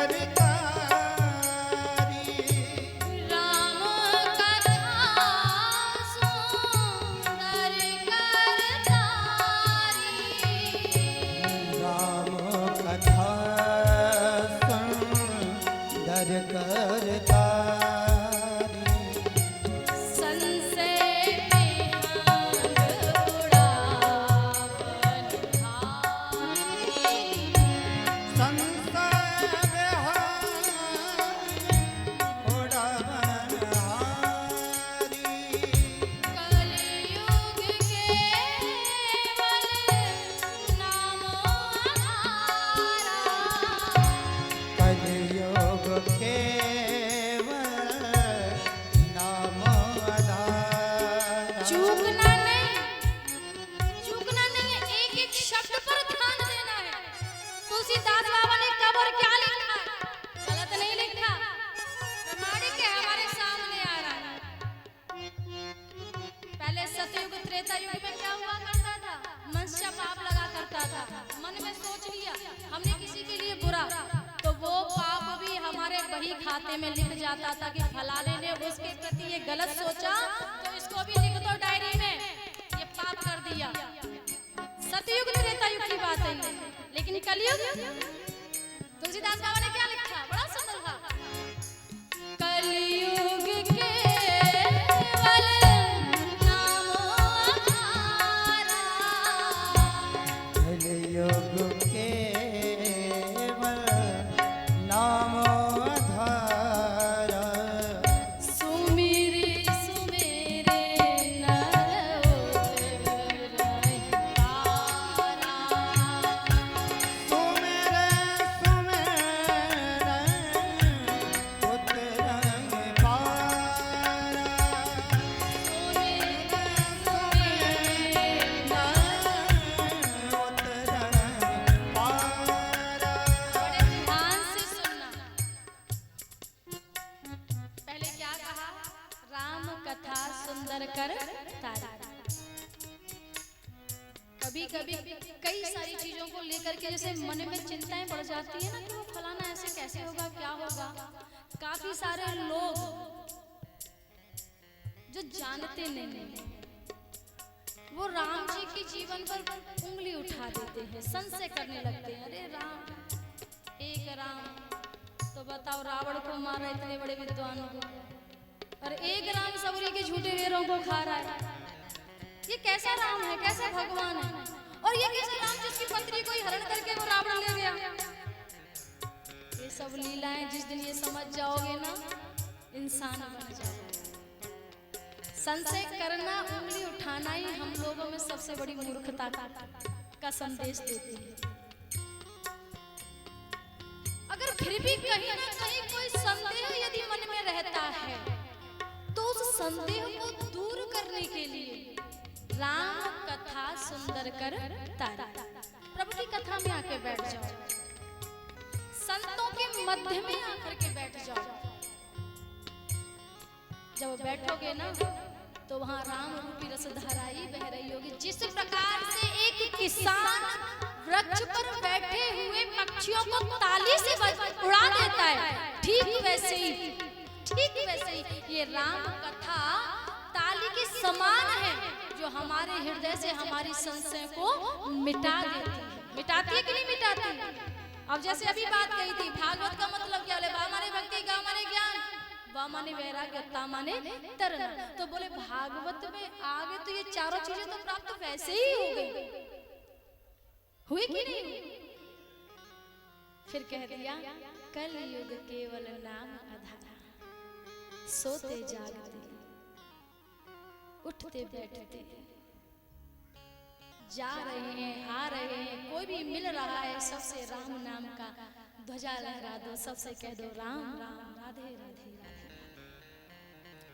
करतारी। राम कथा सुंदर करतारी। राम कथा सुंदर करतारी। संशय में आग उड़ा कलयुग केवल नाम आधार। चूकना नहीं है, एक एक शब्द पर ध्यान देना है। तुलसीदास बाबा ने कब और क्या लिखा है, गलत नहीं लिखा, प्रमाणिक है, हमारे सामने आ रहा है। पहले सतयुग त्रेता युग में क्या हुआ करता था, मनुष्य पाप लगा करता था, मन में सोच लिया हमने किसी के लिए बुरा, तो वो पाप भी हमारे बही खाते में लिख जाता था कि फलाने ने उसके प्रति ये गलत सोचा, तो इसको भी लिख दो डायरी में, ये पाप कर दिया। सतयुग त्रेता युग की बात है, लेकिन कलयुग, तुलसीदास बाबा ने क्या लिखा, बड़ा सुंदर था, कलयुग केवल नाम आधारा। कलयुग केवल नाम आधारा। सुमिरि सुमेरे नर उतरहि पारा। सुमेरे सुमेरे उतरहि पारा। सुमिरि बड़े ध्यान से सुनना। पहले क्या कहा, राम कथा सुंदर कर तारा। कभी कभी कई सारी चीजों को लेकर के जैसे मन में चिंताएं बढ़ जाती है ना कि वो फलाना ऐसे कैसे होगा, क्या होगा। काफी सारे लोग जो जानते नहीं, वो राम जी के जीवन पर उंगली उठा देते हैं, संशय करने लगते हैं, अरे राम, एक राम, तो बताओ रावण को मारा इतने बड़े विद्वानों को, और एक राम सबरी के झूठे वीरों को खा रहा है। ये कैसा राम है, कैसा भगवान है, और ये कैसा राम जिसकी पत्नी को ही हरण करके वो रावण ले गया। ये सब लीलाएं जिस दिन ये समझ जाओगे ना, इंसान बन जाओगे। संशय करना, उंगली उठाना ही हम लोगों में सबसे बड़ी मूर्खता का संदेश देती है। अगर फिर भी कहीं ना कहीं कोई संदेह यदि मन में रहता है, तो उस संदेह को दूर करने के लिए राम कथा सुंदर कर तारा, प्रभु की कथा में आके बैठ जाओ, संतों के मध्य में आकर के बैठ जाओ। जब बैठोगे ना, तो वहां राम रूपी रसधारा ही बह रही होगी। जिस प्रकार से एक किसान वृक्ष पर बैठे हुए पक्षियों को ताली से उड़ा देता है, ठीक वैसे ही ये राम कथा ताली के समान है, जो हमारे हृदय से हमारी संशय को मिटा देती है। मिटाती है कि नहीं मिटाती? अब जैसे अभी बात कही थी, भागवत का मतलब क्या, बा माने भक्ति, गा माने ज्ञान, वा माने वैराग्य, ता माने तरना। तो बोले भागवत में आगे तो ये चारों चीजें तो प्राप्त वैसे ही हो गई, हुई कि नहीं? फिर कह दिया कलयुग केवल नाम आधारा, सोते जागते उठते बैठते, जा रहे हैं आ रहे हैं, कोई भी मिल रहा है सबसे राम नाम का ध्वजा लहरा दो, सबसे कह दो राम राम राधे राधे राधे।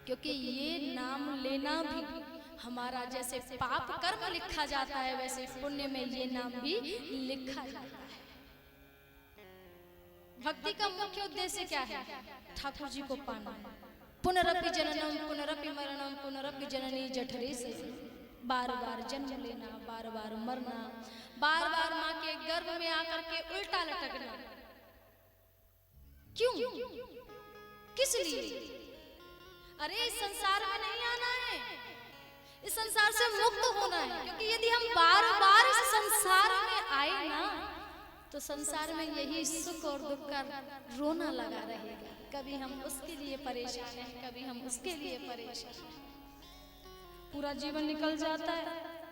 क्योंकि ये नाम लेना भी हमारा जैसे पाप कर्म लिखा जाता है, वैसे पुण्य में ये नाम भी लिखा जाता है। भक्ति का मुख्य उद्देश्य क्या है? ठाकुर जी को पाना। पुनरपि जननम पुनरपि मरणम पुनरपि जननी जठरे से, बार बार जन्म लेना, बार बार मरना, बार बार माँ के गर्भ में आकर के उल्टा लटकना। क्यों? किस लिए? अरे इस संसार में नहीं आना है, इस संसार से मुक्त होना है। क्योंकि यदि हम बार बार इस संसार में आए ना, तो संसार में यही सुख और दुख का रोना लगा रहेगा। कभी हम उसके लिए परेशान हैं, कभी हम उसके लिए परेशान हैं। पूरा जीवन निकल जाता है,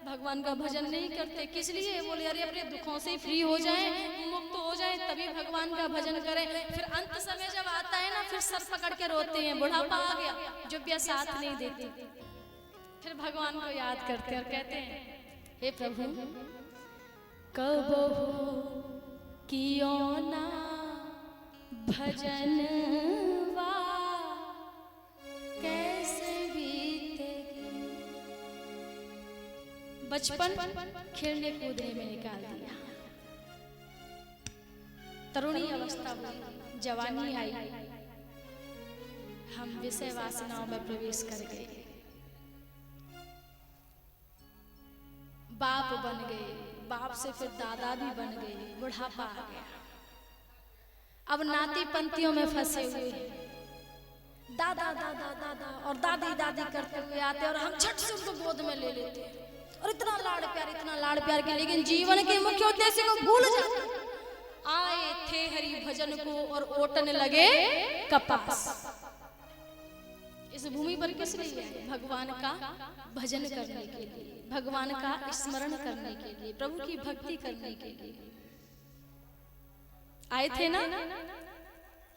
भगवान का भजन नहीं करते। किस लिए? बोले अरे अपने दुखों से फ्री हो जाएं, मुक्त हो जाएं, तभी भगवान का भजन करें। फिर अंत समय जब आता है ना, फिर सर पकड़ के रोते हैं, बुढ़ापा आ गया, जुबिया साथ नहीं देती। फिर भगवान को याद करते और कहते हैं, हे प्रभु कब हो कियो ना भजनवा कैसे बीतेगी। बचपन खेलने कूदने में निकाल दिया, तरुणी अवस्था हुई, जवानी आई, हम विषय वासनाओं में प्रवेश कर गए, बाप बन गए, बाप से फिर दादा भी बन गए, बुढ़ापा आ गया, अब नाती पंथियों में फंसे हुए हैं, दादा दादा दादा और दादी दादी करते हुए आते और हम झट से उनको गोद में ले लेते हैं और इतना लाड़ प्यार के, लेकिन जीवन के मुख्य उद्देश्य को भूल जाते हैं। आए थे हरि भजन को और ओटने लगे कपास। इस भूमि पर किस लिए आए? भगवान का भजन करने के लिए, भगवान का स्मरण करने के लिए, प्रभु की भक्ति करने के लिए आए थे ना।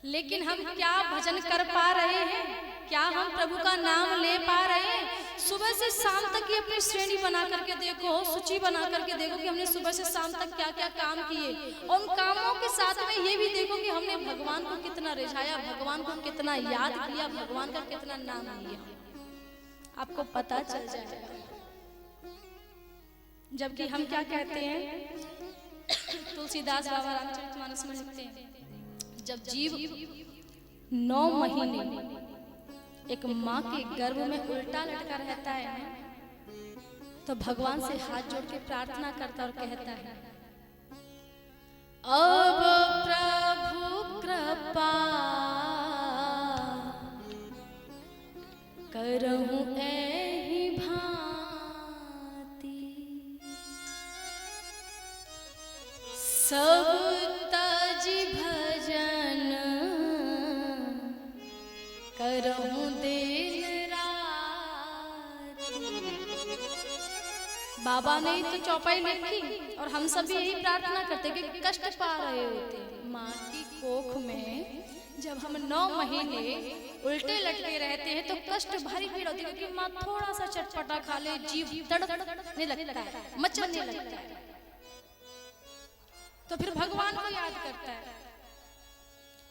लेकिन हम क्या भजन कर पा रहे हैं? क्या हम प्रभु का नाम ले पा रहे हैं? सुबह से शाम तक की अपनी श्रेणी बना करके देखो, सूची बना करके देखो कि हमने सुबह से शाम तक क्या क्या काम किए, और उन कामों के साथ में ये भी देखो कि हमने भगवान को कितना रिझाया, भगवान को कितना याद किया, भगवान का कितना नाम लिया। आपको पता चल जाएगा। जबकि हम क्या कहते हैं, तुलसीदास बाबा रामचरितमानस में लिखते हैं, जब जीव 9 महीने एक माँ के गर्भ में उल्टा लटका रहता है तो भगवान से हाथ जोड़ के प्रार्थना करता और कहता है, अब प्रभु कृपा करहूं एहि भांति, सब तज भजन करहूं दिन रात। बाबा ने तो चौपाई लिखी और हम सब भी यही प्रार्थना करते कि कष्ट पा रहे होते माँ की कोख में, जब हम 9 महीने उल्टे लटके रहते हैं तो कष्ट भारी पीड़ होती है, क्योंकि माँ थोड़ा सा चटपटा खा ले जीव तड़पने लगता है, मचलने लगता है, तो फिर भगवान को याद करता है।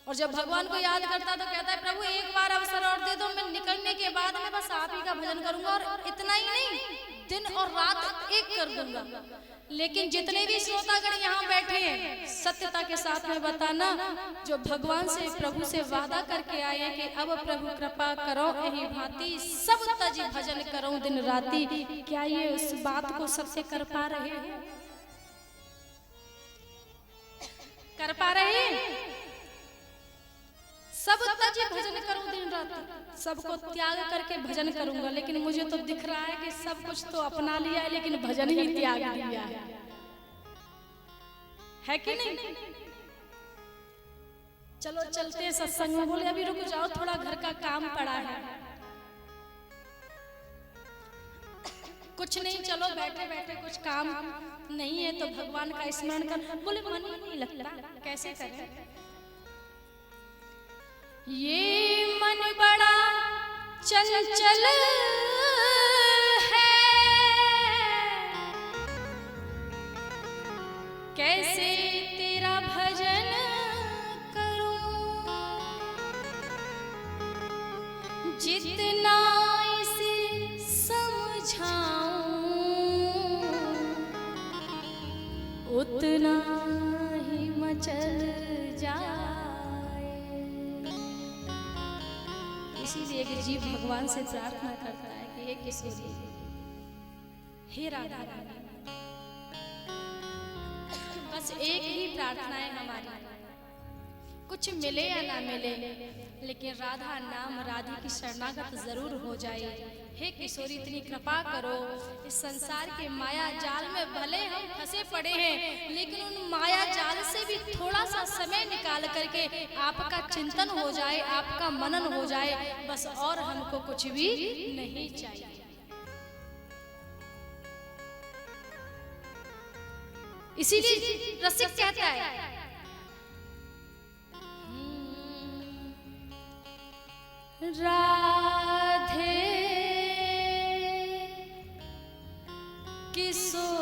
और जब भगवान को याद करता है तो कहता है, प्रभु एक बार अवसर और दे दो, मैं निकलने के बाद मैं बस आप ही का भजन करूंगा, और इतना ही नहीं, दिन और रात एक कर दूंगा। लेकिन जितने भी श्रोतागण यहाँ बैठे हैं, सत्यता के साथ में बताना, जो भगवान से प्रभु से वादा करके आए हैं कि अब प्रभु कृपा करो एहि भांति, सब तज भजन करो दिन राति, क्या ये उस बात को सत्य कर पा रहे हैं? कर पा रहे हैं? सब तज भजन करूं दिन रात, सबको त्याग करके भजन करूंगा। लेकिन मुझे तो दिख रहा है कि सब कुछ तो अपना लिया है, लेकिन भजन ही त्याग दिया है कि नहीं? चलो चलते हैं सत्संग में। बोले अभी रुक जाओ, थोड़ा घर का काम पड़ा है। कुछ नहीं, चलो बैठे बैठे कुछ काम नहीं है तो भगवान का स्मरण कर। बोले मन ही नहीं लगता, कैसे करें? ये मन बड़ा चंचल है, कैसे तेरा भजन करूं, जितना इसे समझाऊं उतना ही मचल जाए। इसीलिए कि जीव भगवान से प्रार्थना करता है कि हे किशोरी, हे राधा रानी, बस एक ही प्रार्थना है हमारी, कुछ मिले या ना मिले, लेकिन राधा नाम राधे की शरणागत जरूर हो जाए। हे किशोरी, इतनी कृपा करो, इस संसार के माया जाल में भले हम फंसे पड़े हैं, लेकिन उन माया जाल से भी थोड़ा सा समय निकाल करके आपका चिंतन हो जाए, आपका मनन हो जाए, बस और हमको कुछ भी नहीं चाहिए। इसीलिए रसिक कहता है, राधे किशोरी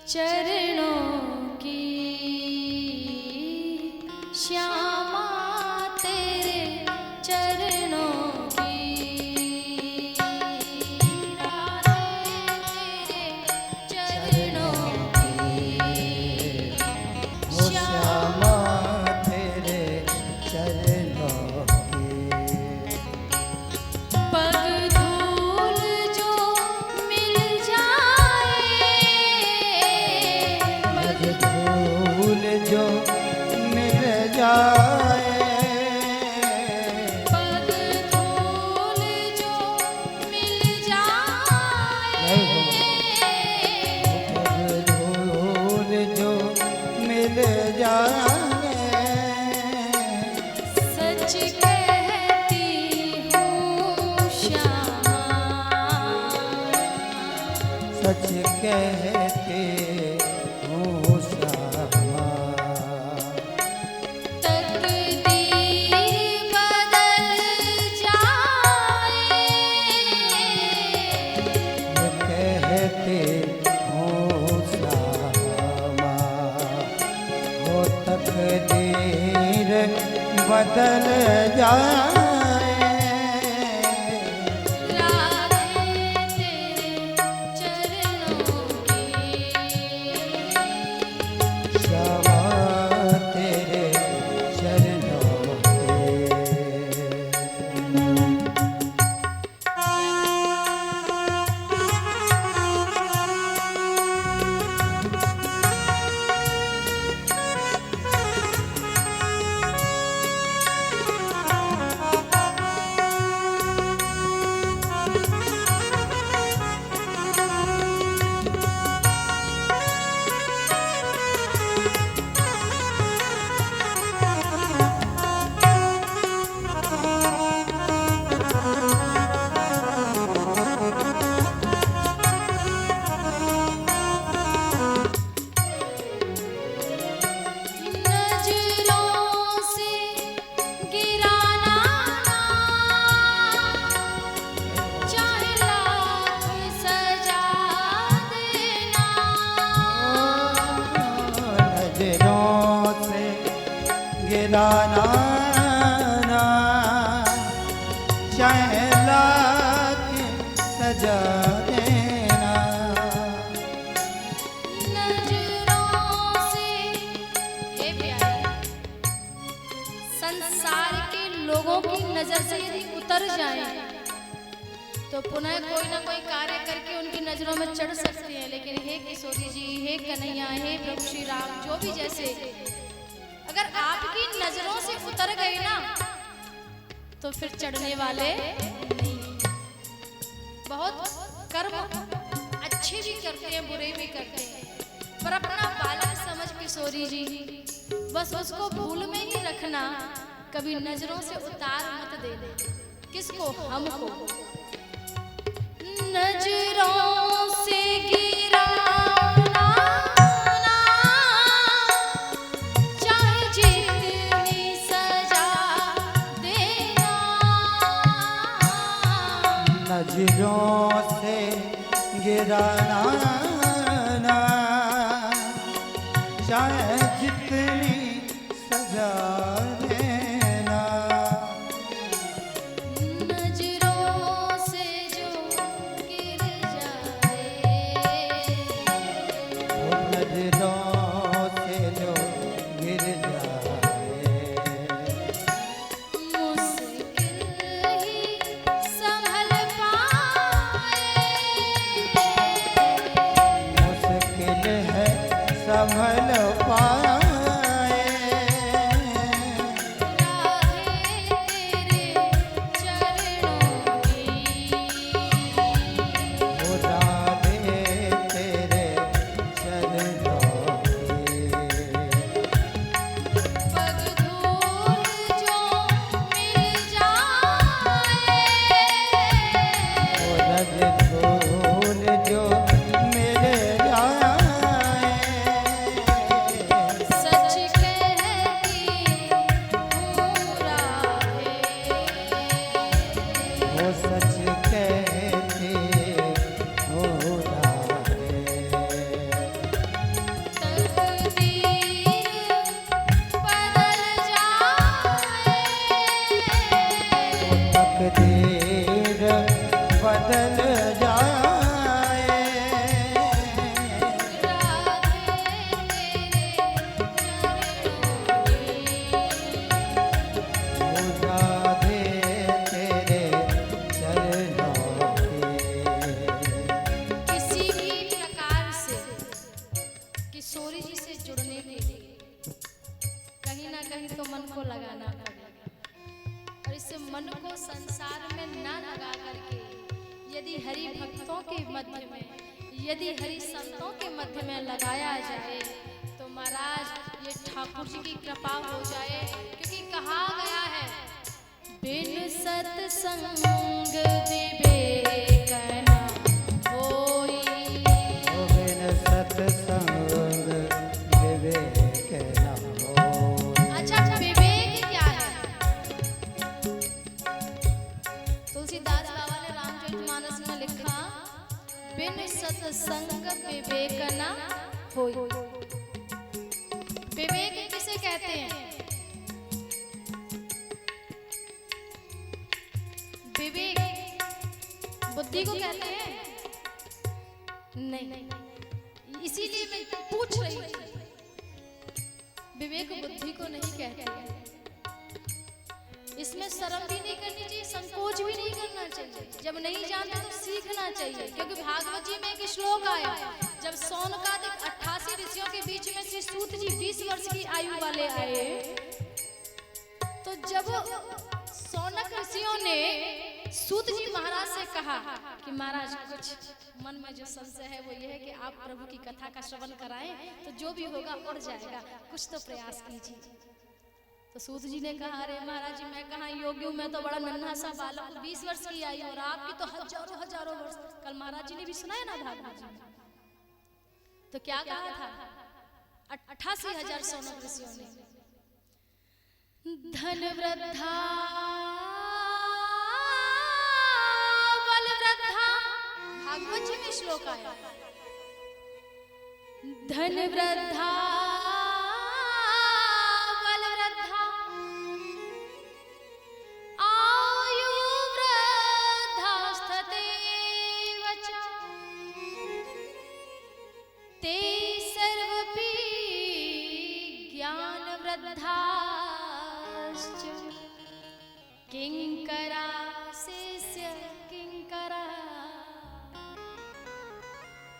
चरणों की श्यामा तेरे चरणों की राधे तेरे चरणों की श्यामा तेरे चरणों की पग धूल जो मिल जाए पग धूल जो मिल जाए पग धूल जो मिल जाए पग धूल जो मिल जाए सच कहती हूँ श्यामा सच कहते हूँ श्यामा तकदीर बदल जाए कहते हूँ श्यामा वो तकदीर बदल जाए राधे तेरे चरणों की श्यामा तेरे चरणों के नजरों से गिराना ना चाहे लाख सजा देना नजरों से गिराना ना चाहे लाख सजा देना नजरों से हे प्यारे संसार के लोगों की नजर से यदि उतर जाए तो पुनः कोई ना कोई कार्य करके उनकी नजरों में चढ़ सकते हैं, लेकिन हे किशोरी जी, हे कन्हैया, हे प्रभु श्री राम, जो भी जैसे अगर आपकी नजरों से उतर गए ना तो फिर चढ़ने वाले नहीं। बहुत कर्म अच्छे भी करते हैं, बुरे भी करते हैं, पर अपना बालक समझ किशोरी जी बस उसको भूल में ही रखना, कभी नजरों से उतार मत दे दे। किसको? हमको। नजरों से गिराना ना चाहे जितनी सजा देना नजरों से गिराना ना चाहे जितनी सजा देना नजरों से जो गिर जाए वो नजरों से जो गिर जाए मुश्किल ही संभल पाए मुश्किल है संभल पाए राधे तेरे चरणों की वो राधे तेरे चरणों की पग धूल जो मिल जाए वो रज धूल जो मिल जाए यदि हरि संतों के मध्य में लगाया जाए तो महाराज ये ठाकुर जी की कृपा हो जाए, क्योंकि कहा गया है बिन सत्संग विवेक न होई। बिन सत्संग विवेक न होई। अच्छा, विवेक क्या है? तुलसीदास बाबा ने रामचरितमानस में लिखा बिन सत्संग विवेक न होई। विवेक किसे कहते हैं? विवेक बुद्धि को कहते हैं? नहीं, इसीलिए मैं पूछ रही हूँ। विवेक बुद्धि को नहीं कहते। इसमें शर्म भी नहीं करनी चाहिए, संकोच भी नहीं करना चाहिए। जब नहीं जानते तो सीखना चाहिए, क्योंकि भागवत जी में एक श्लोक आया, जब सौनकादिक 88 ऋषियों के बीच में श्री सूत जी 20 वर्ष की आयु वाले आए, तो जब सौनक ऋषियों ने सूत जी महाराज से कहा कि महाराज कुछ मन में जो संशय है वो ये है कि आप प्रभु की कथा का श्रवण कराएं तो जो भी होगा उड़ जाएगा, कुछ तो प्रयास कीजिए। तो सूत जी ने कहा अरे महाराज जी मैं कहाँ योग्य हूँ, मैं तो बड़ा नन्हा सा बालक हूँ, 20 वर्ष की आई और आपकी तो हजारों हजारों वर्ष। कल महाराज जी ने भी सुनाया ना भागवत जी, तो क्या कहा था 88,000 सौनक ऋषियों ने, धन वृद्धा बल वृद्धा, भागवत जी में श्लोक आया, धन वृद्धा बल वृद्धा आयु वृद्धा स्थितेव च ते सर्वपि ज्ञान वृद्धाश्च किंकरा शिष्य किंकरा।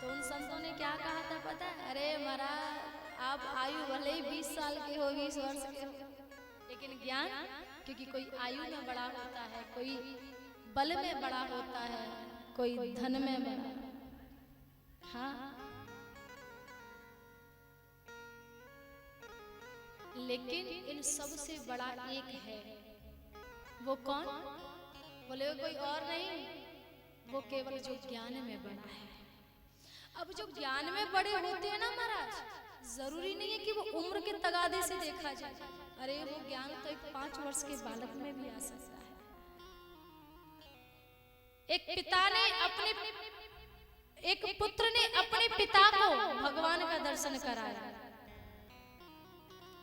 तो उन संतों ने क्या कहा था पता है? अरे महाराज आप आयु भले ही 20 साल के हो, 20 वर्ष के हो, लेकिन ज्ञान, क्योंकि कोई आयु में बड़ा होता है, कोई बल में बड़ा होता है, कोई धन में बड़ा। हाँ, लेकिन इन सब से बड़ा एक है, वो कौन? बोले वो कोई और नहीं, वो केवल जो ज्ञान में बड़ा है। अब जो ज्ञान में बड़े होते हैं ना महाराज, जरूरी नहीं है कि वो उम्र के तगादे से देखा जाए। अरे वो ज्ञान तो एक 5 वर्ष के बालक में भी आ सकता है। एक पिता ने एक पुत्र ने अपने पिता को भगवान का दर्शन कराया।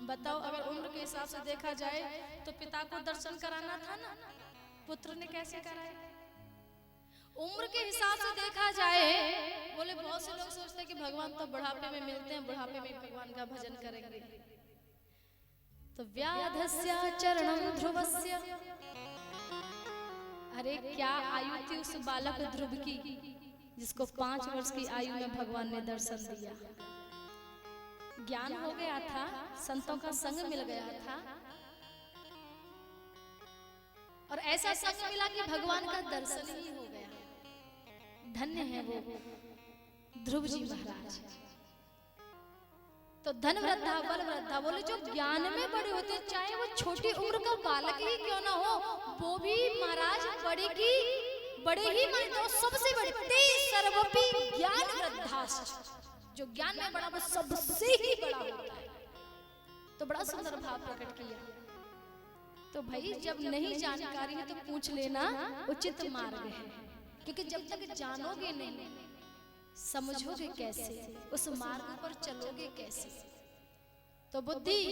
बताओ अगर उम्र के हिसाब से देखा जाए तो पिता को दर्शन कराना था ना, पुत्र ने कैसे कराया? उम्र के हिसाब से देखा जाए, बोले बहुत से लोग सोचते हैं कि भगवान तो बुढ़ापे में मिलते हैं, बुढ़ापे में भगवान का भजन करेंगे। तो व्याधस्य चरणम ध्रुवस्य, अरे क्या आयु थी उस बालक ध्रुव की जिसको 5 वर्ष की आयु में भगवान ने दर्शन दिया। ज्ञान हो गया था, संतों का संग मिल गया था, और ऐसा संग मिला कि भगवान का दर्शन ही हो गया। धन्य है वो ध्रुव जी महाराज। तो धन वृद्धा बल वृद्धा, बोले जो ज्ञान में बड़े होते हैं, चाहे वो छोटी उम्र का बालक ही क्यों ना हो, वो भी महाराज बड़े ही मानते हो, सबसे बड़े। ते सर्वपि ज्ञान वृद्धाश्च, जो ज्ञान में बड़ा वो सबसे ही बड़ा होता है। तो बड़ा सुंदर भाव प्रकट किया। तो भाई जब नहीं जानकारी है तो पूछ लेना उचित मार्ग है, क्योंकि जब तक जानोगे नहीं, समझोगे कैसे, उस मार्ग पर चलोगे कैसे? तो बुद्धि,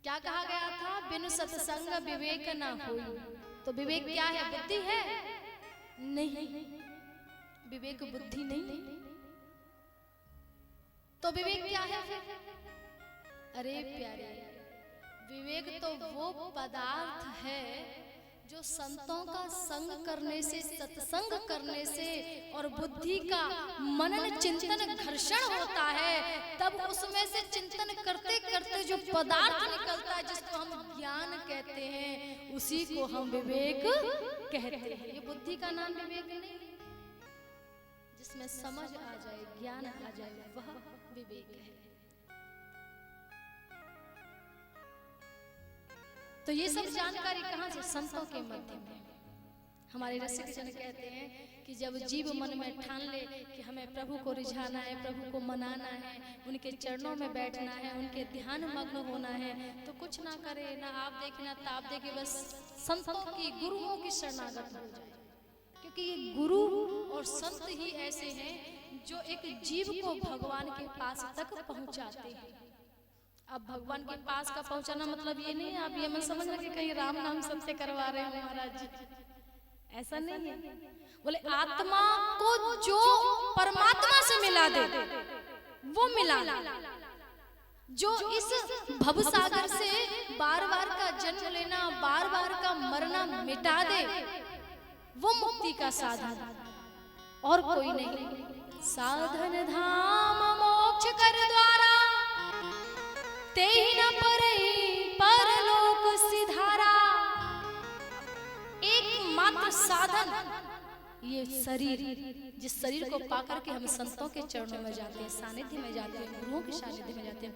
क्या कहा गया था? बिनु सत्संग विवेक ना होई। तो विवेक क्या है? बुद्धि है? नहीं, विवेक बुद्धि नहीं। तो विवेक क्या है फिर? अरे प्यारे, विवेक तो वो पदार्थ है जो संतों का संग करने से, सत्संग करने से और बुद्धि का मनन चिंतन घर्षण होता है, तब उसमें से चिंतन करते करते जो पदार्थ निकलता है जिसको हम ज्ञान कहते हैं, उसी को हम विवेक कहते हैं। ये बुद्धि का नाम विवेक नहीं। जिसमें समझ आ जाए, ज्ञान आ जाए, वह विवेक है। तो ये सब जानकारी कहाँ से? संतों के मध्य में। हमारे रसिक जन कहते हैं कि जब जीव मन में ठान ले कि हमें प्रभु को रिझाना है, प्रभु को मनाना है, उनके चरणों में बैठना है, उनके ध्यान मग्न होना है, तो कुछ ना करे, ना आप देखे ना ताप देखे, बस संतों की, गुरुओं की शरणागत हो जाए। क्योंकि ये गुरु और संत ही ऐसे हैं जो एक जीव को भगवान के पास तक पहुंचाते हैं। अब भगवान के पास का पहुंचाना मतलब ये नहीं है आप ये मैं समझ रहे कि कहीं राम नाम सबसे करवा रहे हैं महाराज जी, ऐसा नहीं है। बोले आत्मा को जो परमात्मा से मिला दे वो मिला, जो इस भवसागर से बार बार का जन्म लेना, बार बार का मरना मिटा दे, वो मुक्ति का साधन और कोई नहीं। साधन धाम मोक्ष कर द्वारा ते ही न परई परलोक सिधारा। एकमात्र साधन ये शरीर, जिस शरीर को पाकर के हम संतों के चरणों में जाते हैं, सानिध्य में जाते हैं, गुरुओं के सानिध्य में जाते हैं।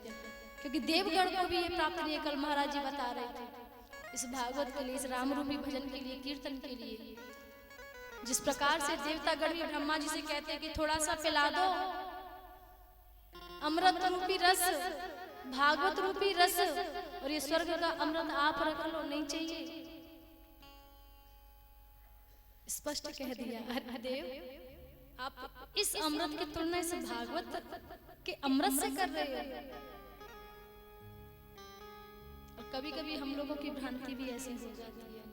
क्योंकि देवगण को भी ये प्राप्त नहीं है। कल महाराज जी बता रहे थे इस भागवत के लिए, इस राम रूपी भजन के लिए, कीर्तन के लिए, जिस प्रकार से देवतागण भी ब्रह्मा जी से कहते हैं कि थोड़ा सा पिला दो अमृत रूपी रस, भागवत रूपी रस, और ये स्वर्ग का अमृत आप रख लो, नहीं चाहिए। स्पष्ट कह दिया अरे देव आप इस अमृत की तुलना इस भागवत के अमृत से कर रहे हो। और कभी कभी हम लोगों की भ्रांति भी ऐसी हो जाती है,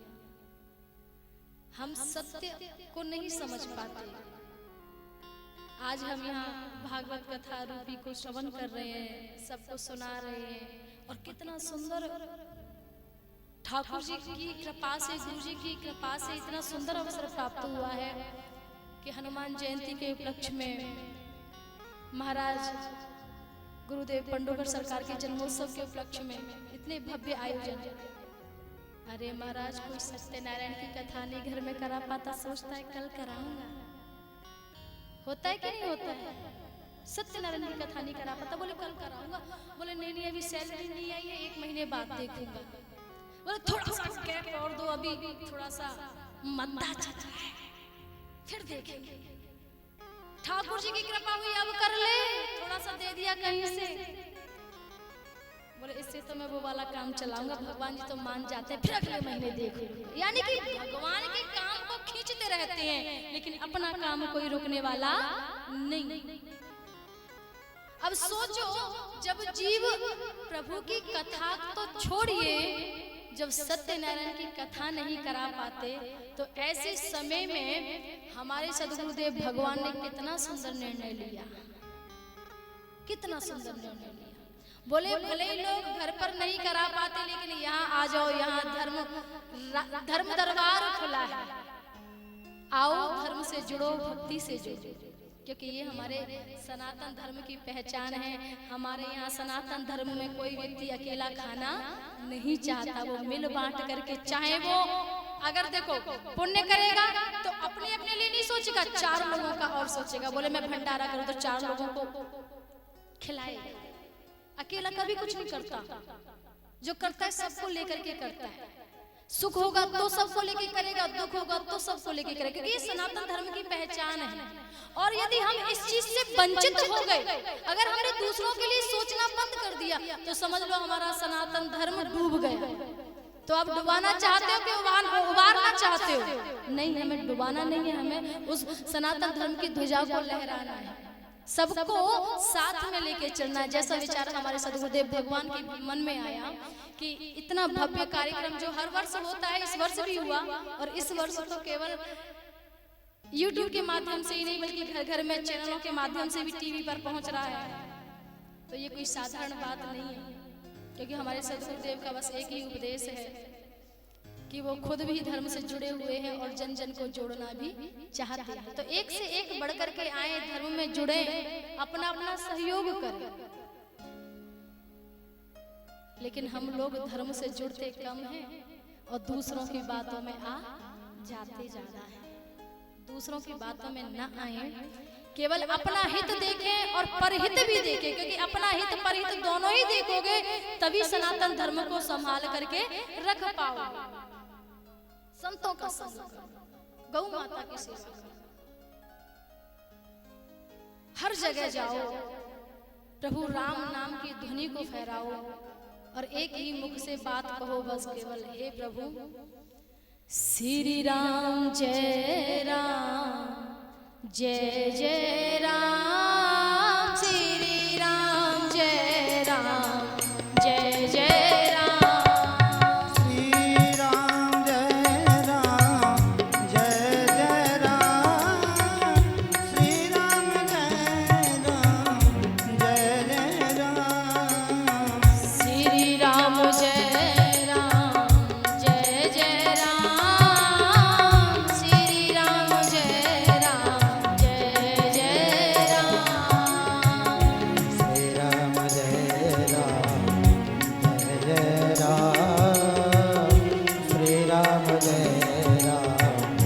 हम सत्य को नहीं समझ पाते। आज हम यहाँ भागवत कथा रूपी को श्रवण कर रहे हैं, सबको सुना रहे हैं, और कितना सुंदर ठाकुर जी की कृपा से, गुरु जी की कृपा से इतना सुंदर अवसर प्राप्त हुआ है कि हनुमान जयंती के उपलक्ष्य में महाराज गुरुदेव पंडोकर सरकार के जन्मोत्सव के उपलक्ष्य में इतने भव्य आयोजन। अरे महाराज कोई सत्यनारायण की कथा नहीं घर में करा पाता, सोचता है कल कराऊंगा, होता है कि नहीं होता है? सत्यनारायण की कथा नहीं करा पाता, बोले कल कराऊंगा, बोले नहीं नहीं अभी सैलरी नहीं आई है, 1 महीने बाद देखूंगा, बोले थोड़ा सा गैप और दो, अभी थोड़ा सा मंदा चल रहा है, फिर देखेंगे। ठाकुर जी की कृपा हुई अब कर ले, थोड़ा सा दे दिया कहीं से, बोले इससे तो मैं वो वाला काम चलाऊंगा, भगवान जी तो मान जाते हैं, फिर अगले महीने देखूंगा। यानी कि भगवान के काम को खींचते रहते हैं लेकिन अपना काम कोई रोकने वाला नहीं। अब सोचो जब जीव प्रभु की कथा तो छोड़िए, जब सत्यनारायण की कथा नहीं करा पाते, तो ऐसे समय में हमारे सदगुरुदेव भगवान ने कितना सुंदर निर्णय लिया, कितना सुंदर निर्णय लिया। बोले भले ही लोग घर पर नहीं करा पाते लेकिन यहाँ आ जाओ, यहाँ धर्म दरबार खुला है, आओ धर्म से जुड़ो, भक्ति से जुड़ो, क्योंकि ये हमारे सनातन धर्म की पहचान है। हमारे यहाँ सनातन धर्म में कोई व्यक्ति अकेला खाना नहीं चाहता, वो मिल बांट करके, चाहे वो अगर देखो पुण्य करेगा तो अपने अपने लिए नहीं सोचेगा, 4 लोगों का और सोचेगा। बोले मैं भंडारा करूं तो 4 लोगों को खिलाएगा, अकेला कभी कुछ नहीं करता, जो करता है सबको लेकर के करता है। सुख होगा तो सबको लेके करेगा, दुख होगा तो सबको लेके करेगा, क्योंकि ये सनातन धर्म की पहचान है। और यदि हम इस चीज से वंचित हो गए, अगर हमने दूसरों के लिए सोचना बंद कर दिया, तो समझ लो हमारा सनातन धर्म डूब गया। तो आप डुबाना चाहते हो कि उबारना चाहते हो? नहीं, हमें डुबाना नहीं है, हमें उस सनातन धर्म की ध्वजा को लहराना है, सबको साथ में लेके चलना है। जैसा विचार हमारे सदगुरुदेव भगवान के मन में आया कि इतना भव्य कार्यक्रम जो हर वर्ष होता है, इस वर्ष भी हुआ, और इस वर्ष तो केवल YouTube के माध्यम से ही नहीं बल्कि घर घर में चैनलों के माध्यम से भी टीवी पर पहुंच रहा है। तो ये कोई साधारण बात नहीं है, क्योंकि हमारे सदगुरुदेव का बस एक ही उपदेश है कि वो खुद भी धर्म से जुड़े हुए हैं और जन जन को जोड़ना भी चाहते हैं। तो एक से एक बढ़ करके आए, धर्म में जुड़े, अपना अपना सहयोग करें। लेकिन हम लोग धर्म से जुड़ते कम हैं और दूसरों की बातों में आ जाते ज्यादा है। दूसरों की बातों में न आए, केवल अपना हित देखें और परहित भी देखें, क्योंकि अपना हित परहित दोनों ही देखोगे तभी सनातन धर्म को संभाल करके रख पाओ। संतों का संग करो, गौ माता की सेवा करो, हर जगह जाओ, प्रभु राम नाम की ध्वनि को फहराओ और एक ही मुख से बात कहो बस केवल, हे प्रभु श्री राम जय राम जय जय राम, श्री राम जय राम जय जय राम, श्री राम जय राम जय जय राम, श्री राम जय राम जय जय राम, श्री राम जय राम जय जय राम, श्री राम जय राम जय जय राम, श्री राम जय राम जय जय राम, श्री राम जय राम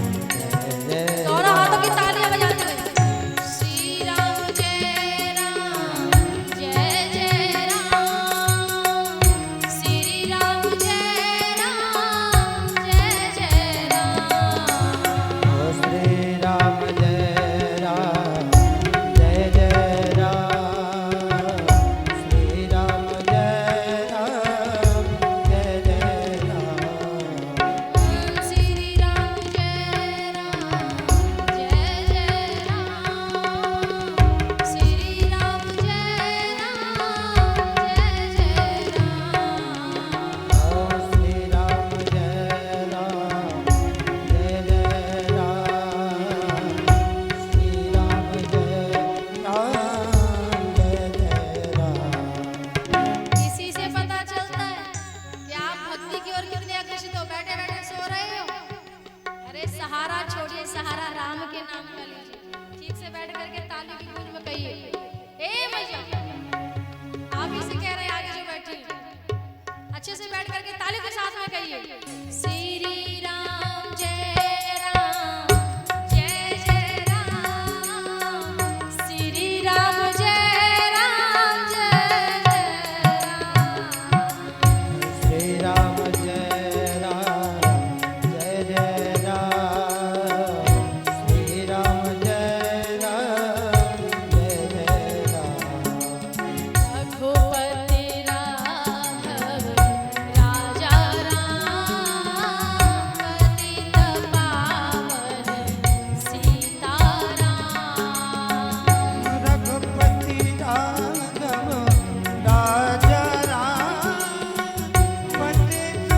जय जय दोनों हाथों की तालियां बजाते हुए श्री राम जय राम जय जय राम, श्री राम जय राम जय जय राम, ओ श्री राम जय राम जय जय राम, श्री राम जय राम जय जय राम, श्री राम जय राम जय जय राम, श्री राम जय राम जय जय राम, ओ श्री राम जय राम जय जय राम, श्री राम जय राम जय जय राम। इसी से पता चलता है कि आप भक्ति की ओर कितने आकर्षित हो। बैठे बैठे सो रहे हो, अरे सहारा छोड़िए, सहारा राम के नाम का लीजिए। ठीक से बैठ करके ताली की गूंज में कहिए, ए मैया, आप ही से कह रहे हैं आगे जो बैठी, अच्छे से बैठ करके ताली के साथ में कहिए श्री राम जय राम जय जय राम, श्री राम जय राम जय जय राम, श्री राम जय राम जय जय राम, श्री राम जय राम जय जय राम, रघुपति राघव राजा राम, पतित पावन सीता राम, रघुपति राघव राजा राम, पतित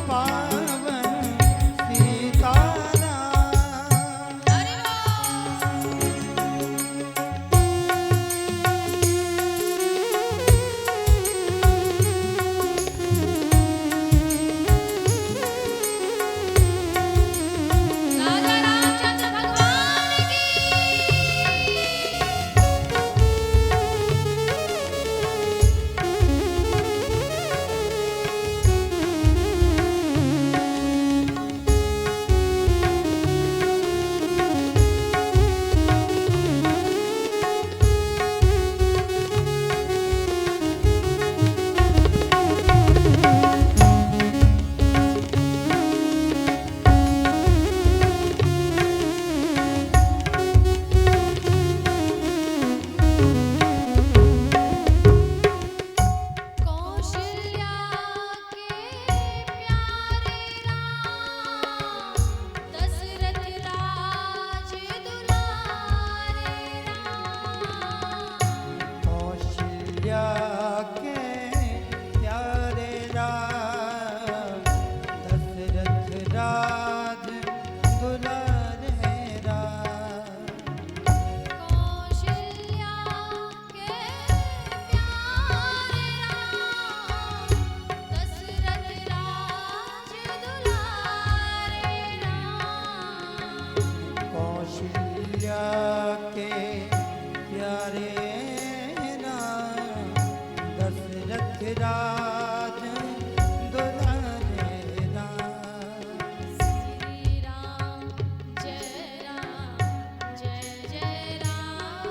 पावन सीता राम। हरि बोल। राजा रामचंद्र भगवान की। कौशल्या के प्यारे राम, दशरथ राज दुलारे राम, कौशल्या के प्यारे राम, दशरथ राज दुलारे राम, कौशल्या के प्यारे राम, दशरथ राज दुलारे राम, कौशल्या के प्यारे राम, दशरथ राज दुलारे राम, श्री राम जय जय राम,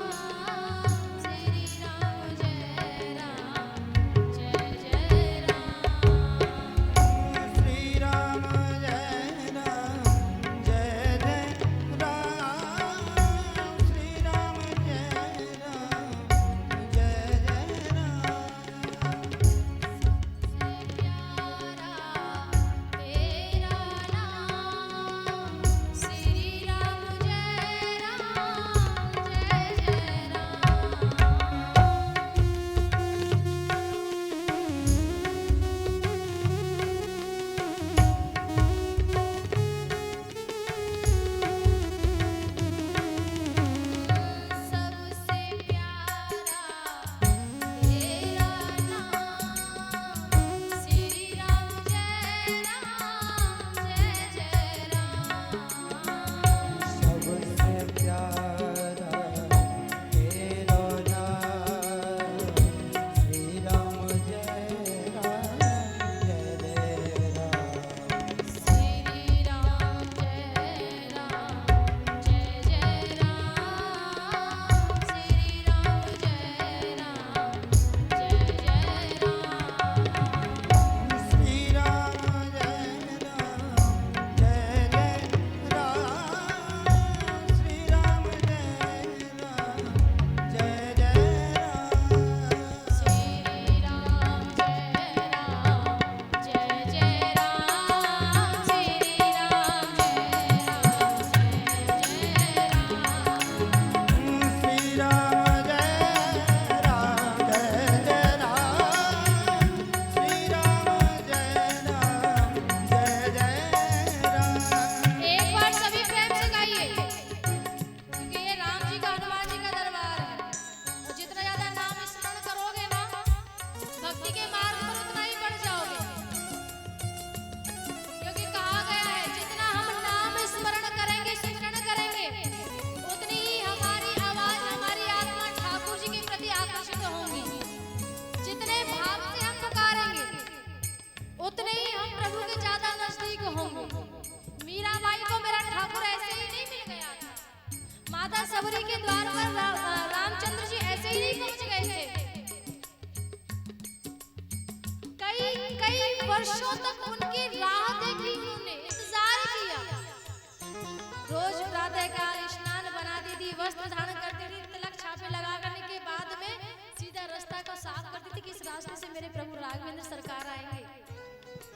वस्त्र धारण करती थी, तिलक छापे लगा करने के बाद में सीधा रास्ता को साफ करती थी कि इस रास्ते से मेरे प्रभु राघवेंद्र सरकार आएंगे।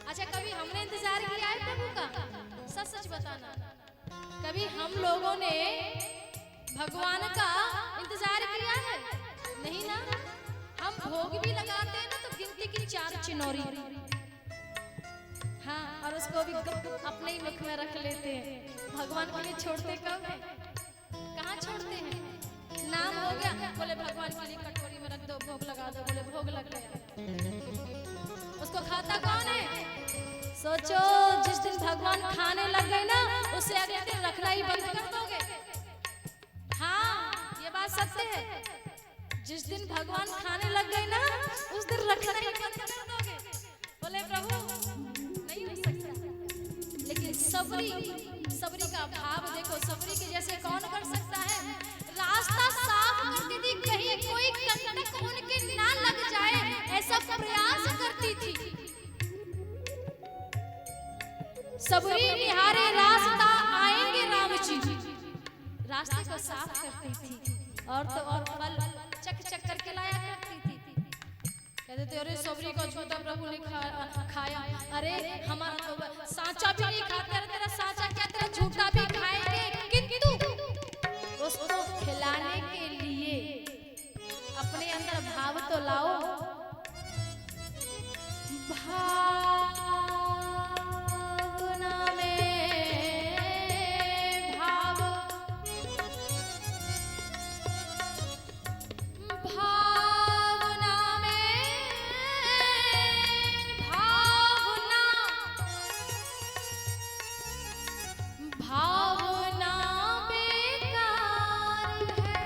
अच्छा, कभी हमने इंतजार किया है प्रभु का? सच सच बताना, कभी हम लोगों ने भगवान का इंतजार किया है? नहीं ना। हम भोग भी लगाते हैं ना तो गिनती की 4 चिनौरी, हाँ, और उसको भी अपने ही मुख में रख लेते हैं। भगवान के लिए छोड़ते कब है? कहाँ छोड़ते हैं? नाम हो गया, बोले भगवान के लिए कटोरी में रख दो, भोग लगा दो, बोले भोग लग गया। उसको खाता कौन है? सोचो, जिस दिन भगवान खाने लग गए ना, उससे अगले दिन रखना ही बंद कर दोगे। हाँ, ये बात सत्य है। जिस दिन भगवान खाने लग गए ना, उस दिन रखना ही बंद कर दोगे। बोले प्रभु नहीं हो सकता। लेकिन सबरी का भाव देखो, सबरी के जैसे कौन कर सकता है? रास्ता साफ करती थी, कहीं कोई कंटक उनके ना लग जाए, ऐसा प्रयास करती थी। सबरी निहारे रास्ता आएंगे राम जी, रास्ते को साफ करती थी। और तो और फल चक चक करके लाया करती थी। कहते थे अरे सबरी को झूठा प्रभु ने खाया, अरे हमारा तो साचा भी नहीं खाते, तेरा साचा क्या तेरा झूठा भी खाएंगे। किंतु उसको खिलाने के लिए अपने अंदर भाव तो लाओ। भावना में भाव, भावना में भावना, भावना बेकार है।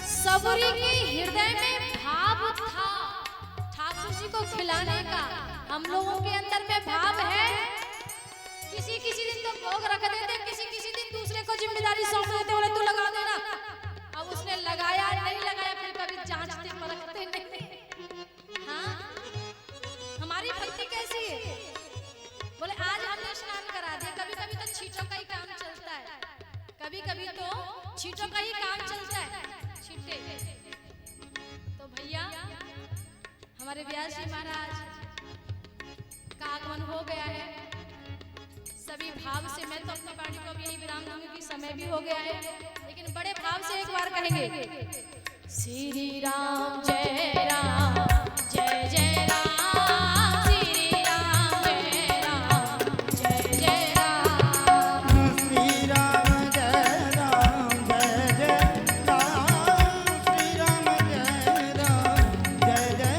सबरी के हृदय में भाव था ठाकुर जी को खिलाने का। हम लोगों के अंदर में भाव है, किसी किसी दिन तो भोग रख देते, किसी किसी दिन दूसरे को जिम्मेदारी सौंप देते, बोले तू लगा देना। अब उसने लगाया नहीं लगाया, फिर कभी जांचते परखते नहीं। हाँ, हमारी भक्ति कैसी है? बोले आज हमने स्नान करा दिया, कभी कभी तो छींटों का ही काम चलता है, कभी कभी तो छींटों का ही काम चलता है, छींटे। तो भैया हमारे व्यास जी महाराज का आगमन हो गया है। सभी भाव से मैं तो अपनी वाणी को यही विराम दूंगी कि समय भी हो गया है, लेकिन बड़े भाव से एक बार कहेंगे श्री राम जय राम जय जय राम, श्री राम जय राम जय जय राम, श्री राम जय राम जय जय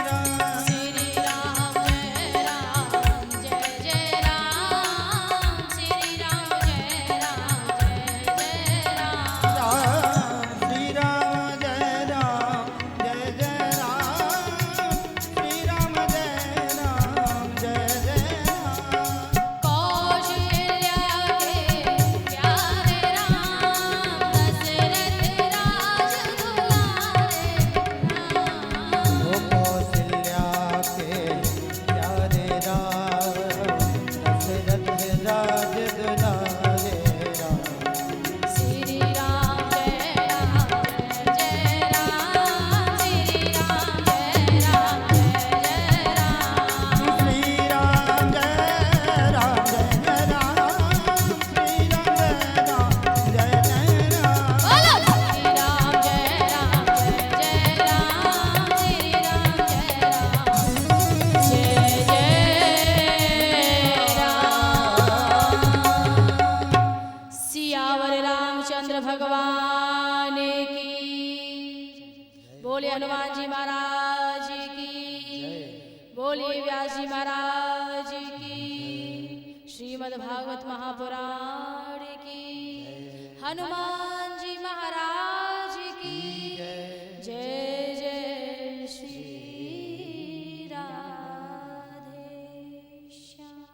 राम, श्री राम जय राम जय जय राम, श्री राम जय राम जय जय राम, श्री राम जय राम जय जय राम, श्री राम जय राम जय जय बोले हनुमान जी महाराज की, बोले व्यास जी महाराज की, श्रीमद् भागवत महापुराण की, हनुमान जी महाराज की जय जय श्री राधे श्याम।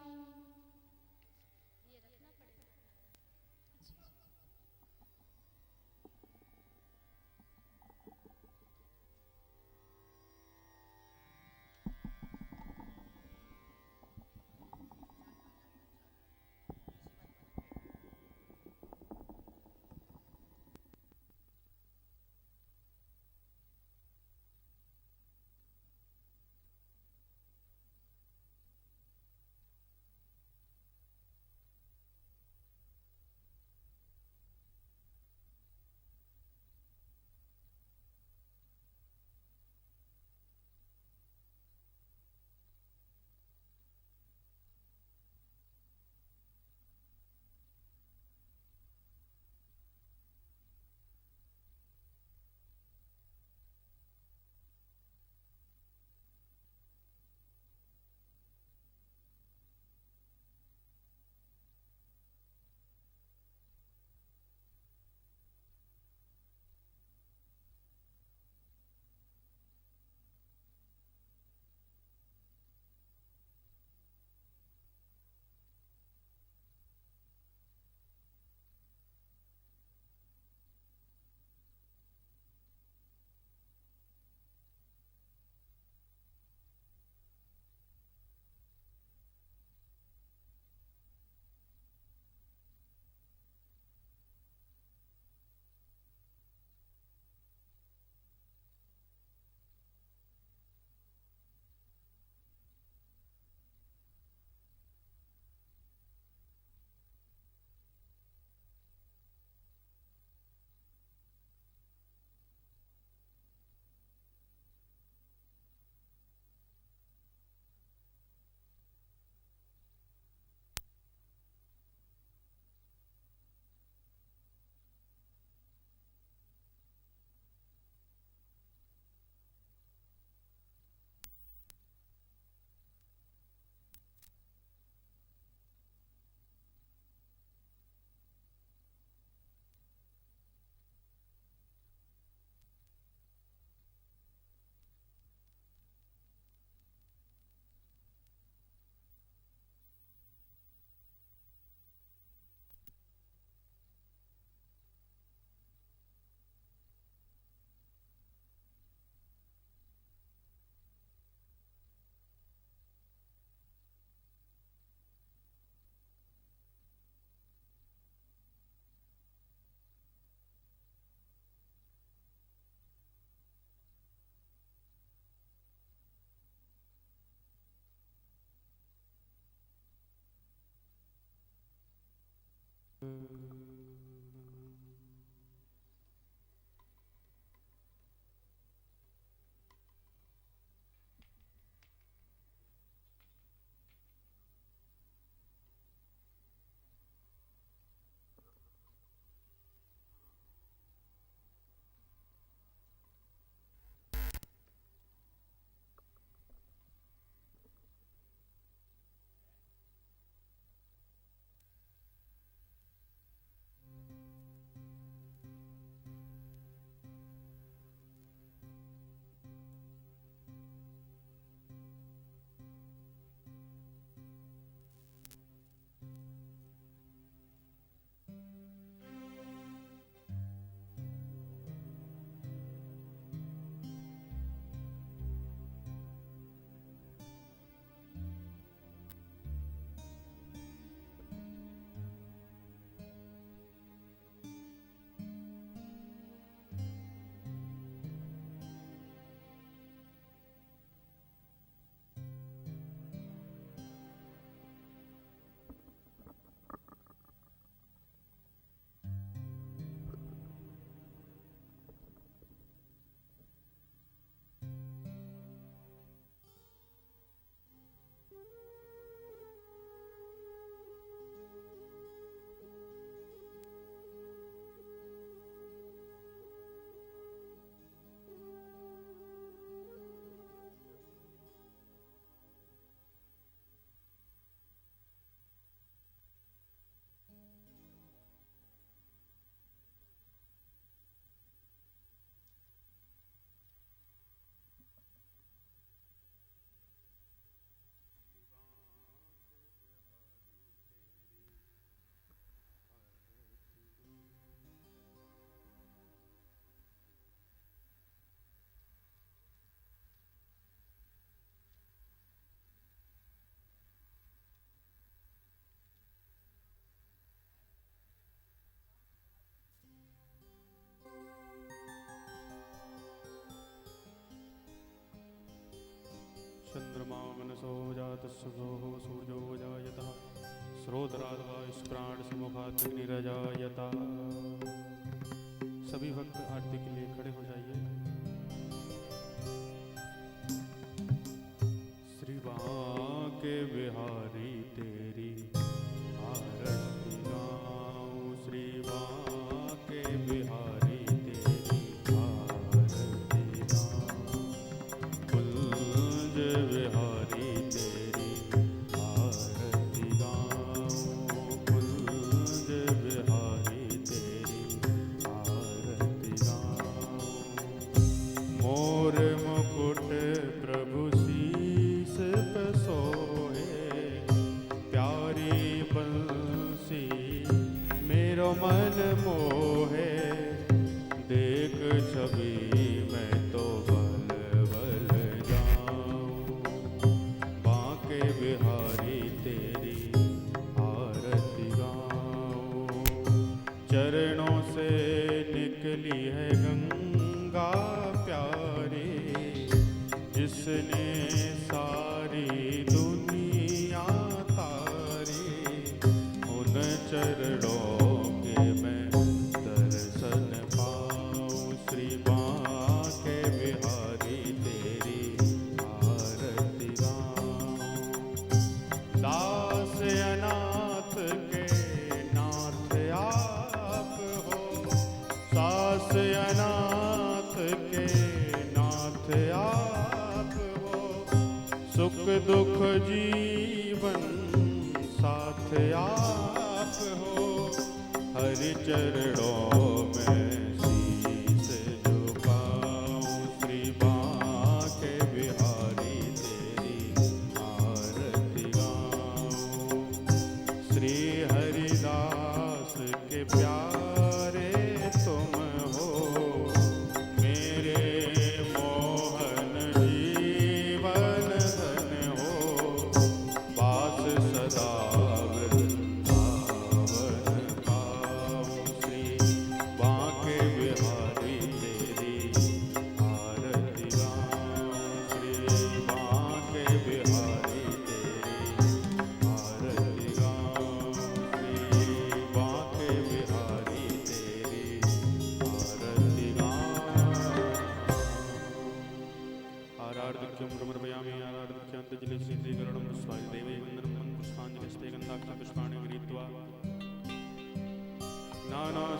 चंद्रमा मनसो जातस्सुभो सूर्यो जायतः स्रोतराद्वायुष्प्राण समुखाग्निरजायतः। सभी भक्त आरती के लिए खड़े हो जाइए। श्री बांके बिहारी तेरी आरती गाऊं, श्री बांके बिहारी तेरी आरती गाऊं, कुंज बिहारी तेरी आरती गाऊं, कुंज बिहारी तेरी आरती गाऊं। मोर मुकुट प्रभु शीस पे सोहे, प्यारी बंसी मेरो मन मोहे, देख छवि मैं तो बल बल जाऊं, बांके बिहारी तेरी आरती गाऊं। चरणों से निकली है गंगा प्यारी, जिसने सारी दुनिया तारी, उन चरणों के मैं दर्शन पाऊं। श्री बांके बिहारी तेरी आरती गाऊं। दास अनाथ के नाथ आप हो, सास अनाथ के नाथ आप हो, सुख दुख जीवन साथ आप हो, हरि चरणों में शीस झुकाऊं। श्री बांके बिहारी तेरी आरती गाऊं। श्री हरिदास के प्यारे तुम हो, मेरे मोहन जीवन धन हो, बास सदा वृंदावन पाऊं। श्री बांके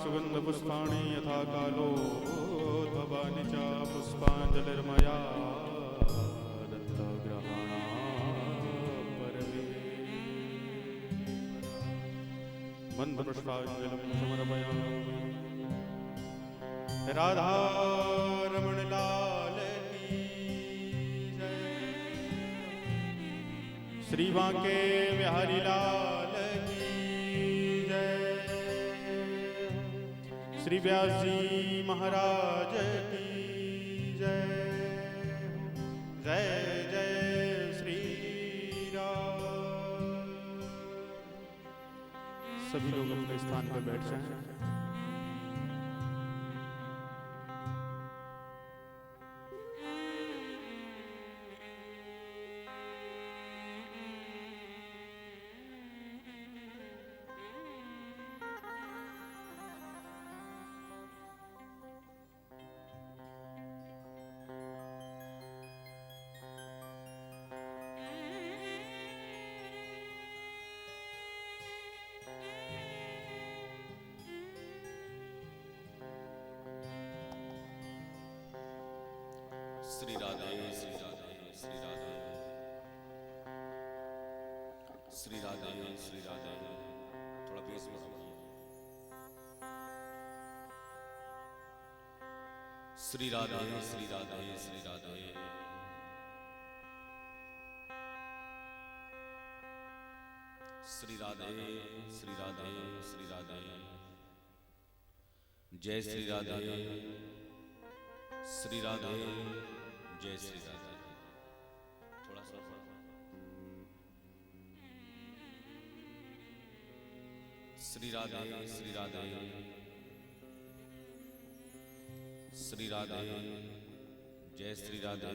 सुगंध पुष्पाणि यथा कालो भवानि च पुष्पाञ्जलिर्मया दत्तग्रहणा परमे मन्दपुष्पाञ्जलिं समर्पयामि। राधारमण लाल की जय, श्री बांके बिहारी लाल की जय, श्री व्यास जी महाराज की जय। जय जय श्री राम। सभी लोग अपने स्थान पर बैठ जाएं। श्री राधे श्री राधे श्री राधे श्री राधे श्री राधे। थोड़ा बेस बढ़ाइए। श्री राधे श्री राधे श्री राधे श्री राधे श्री राधे श्री राधे। जय श्री राधे श्री राधे जय श्री राधे। थोड़ा सा श्री राधे श्री राधे श्री राधे जय श्री राधे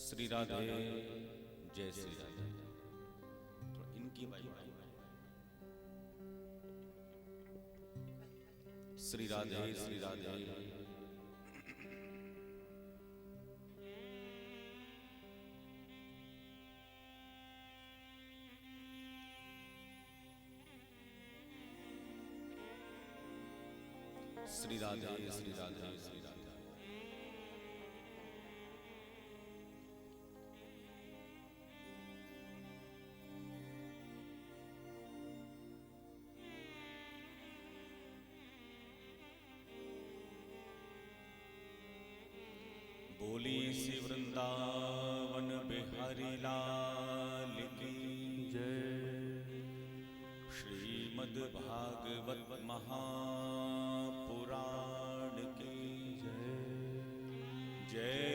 श्री राधे जय श्री राधे। थोड़ा इनकी भाई श्री राधे श्री राधे श्री राधे श्री राधे श्री राधे। बोली श्री वृंदावन बिहारी लाल की जय। श्रीमद् भागवत महापुराण की जय। जय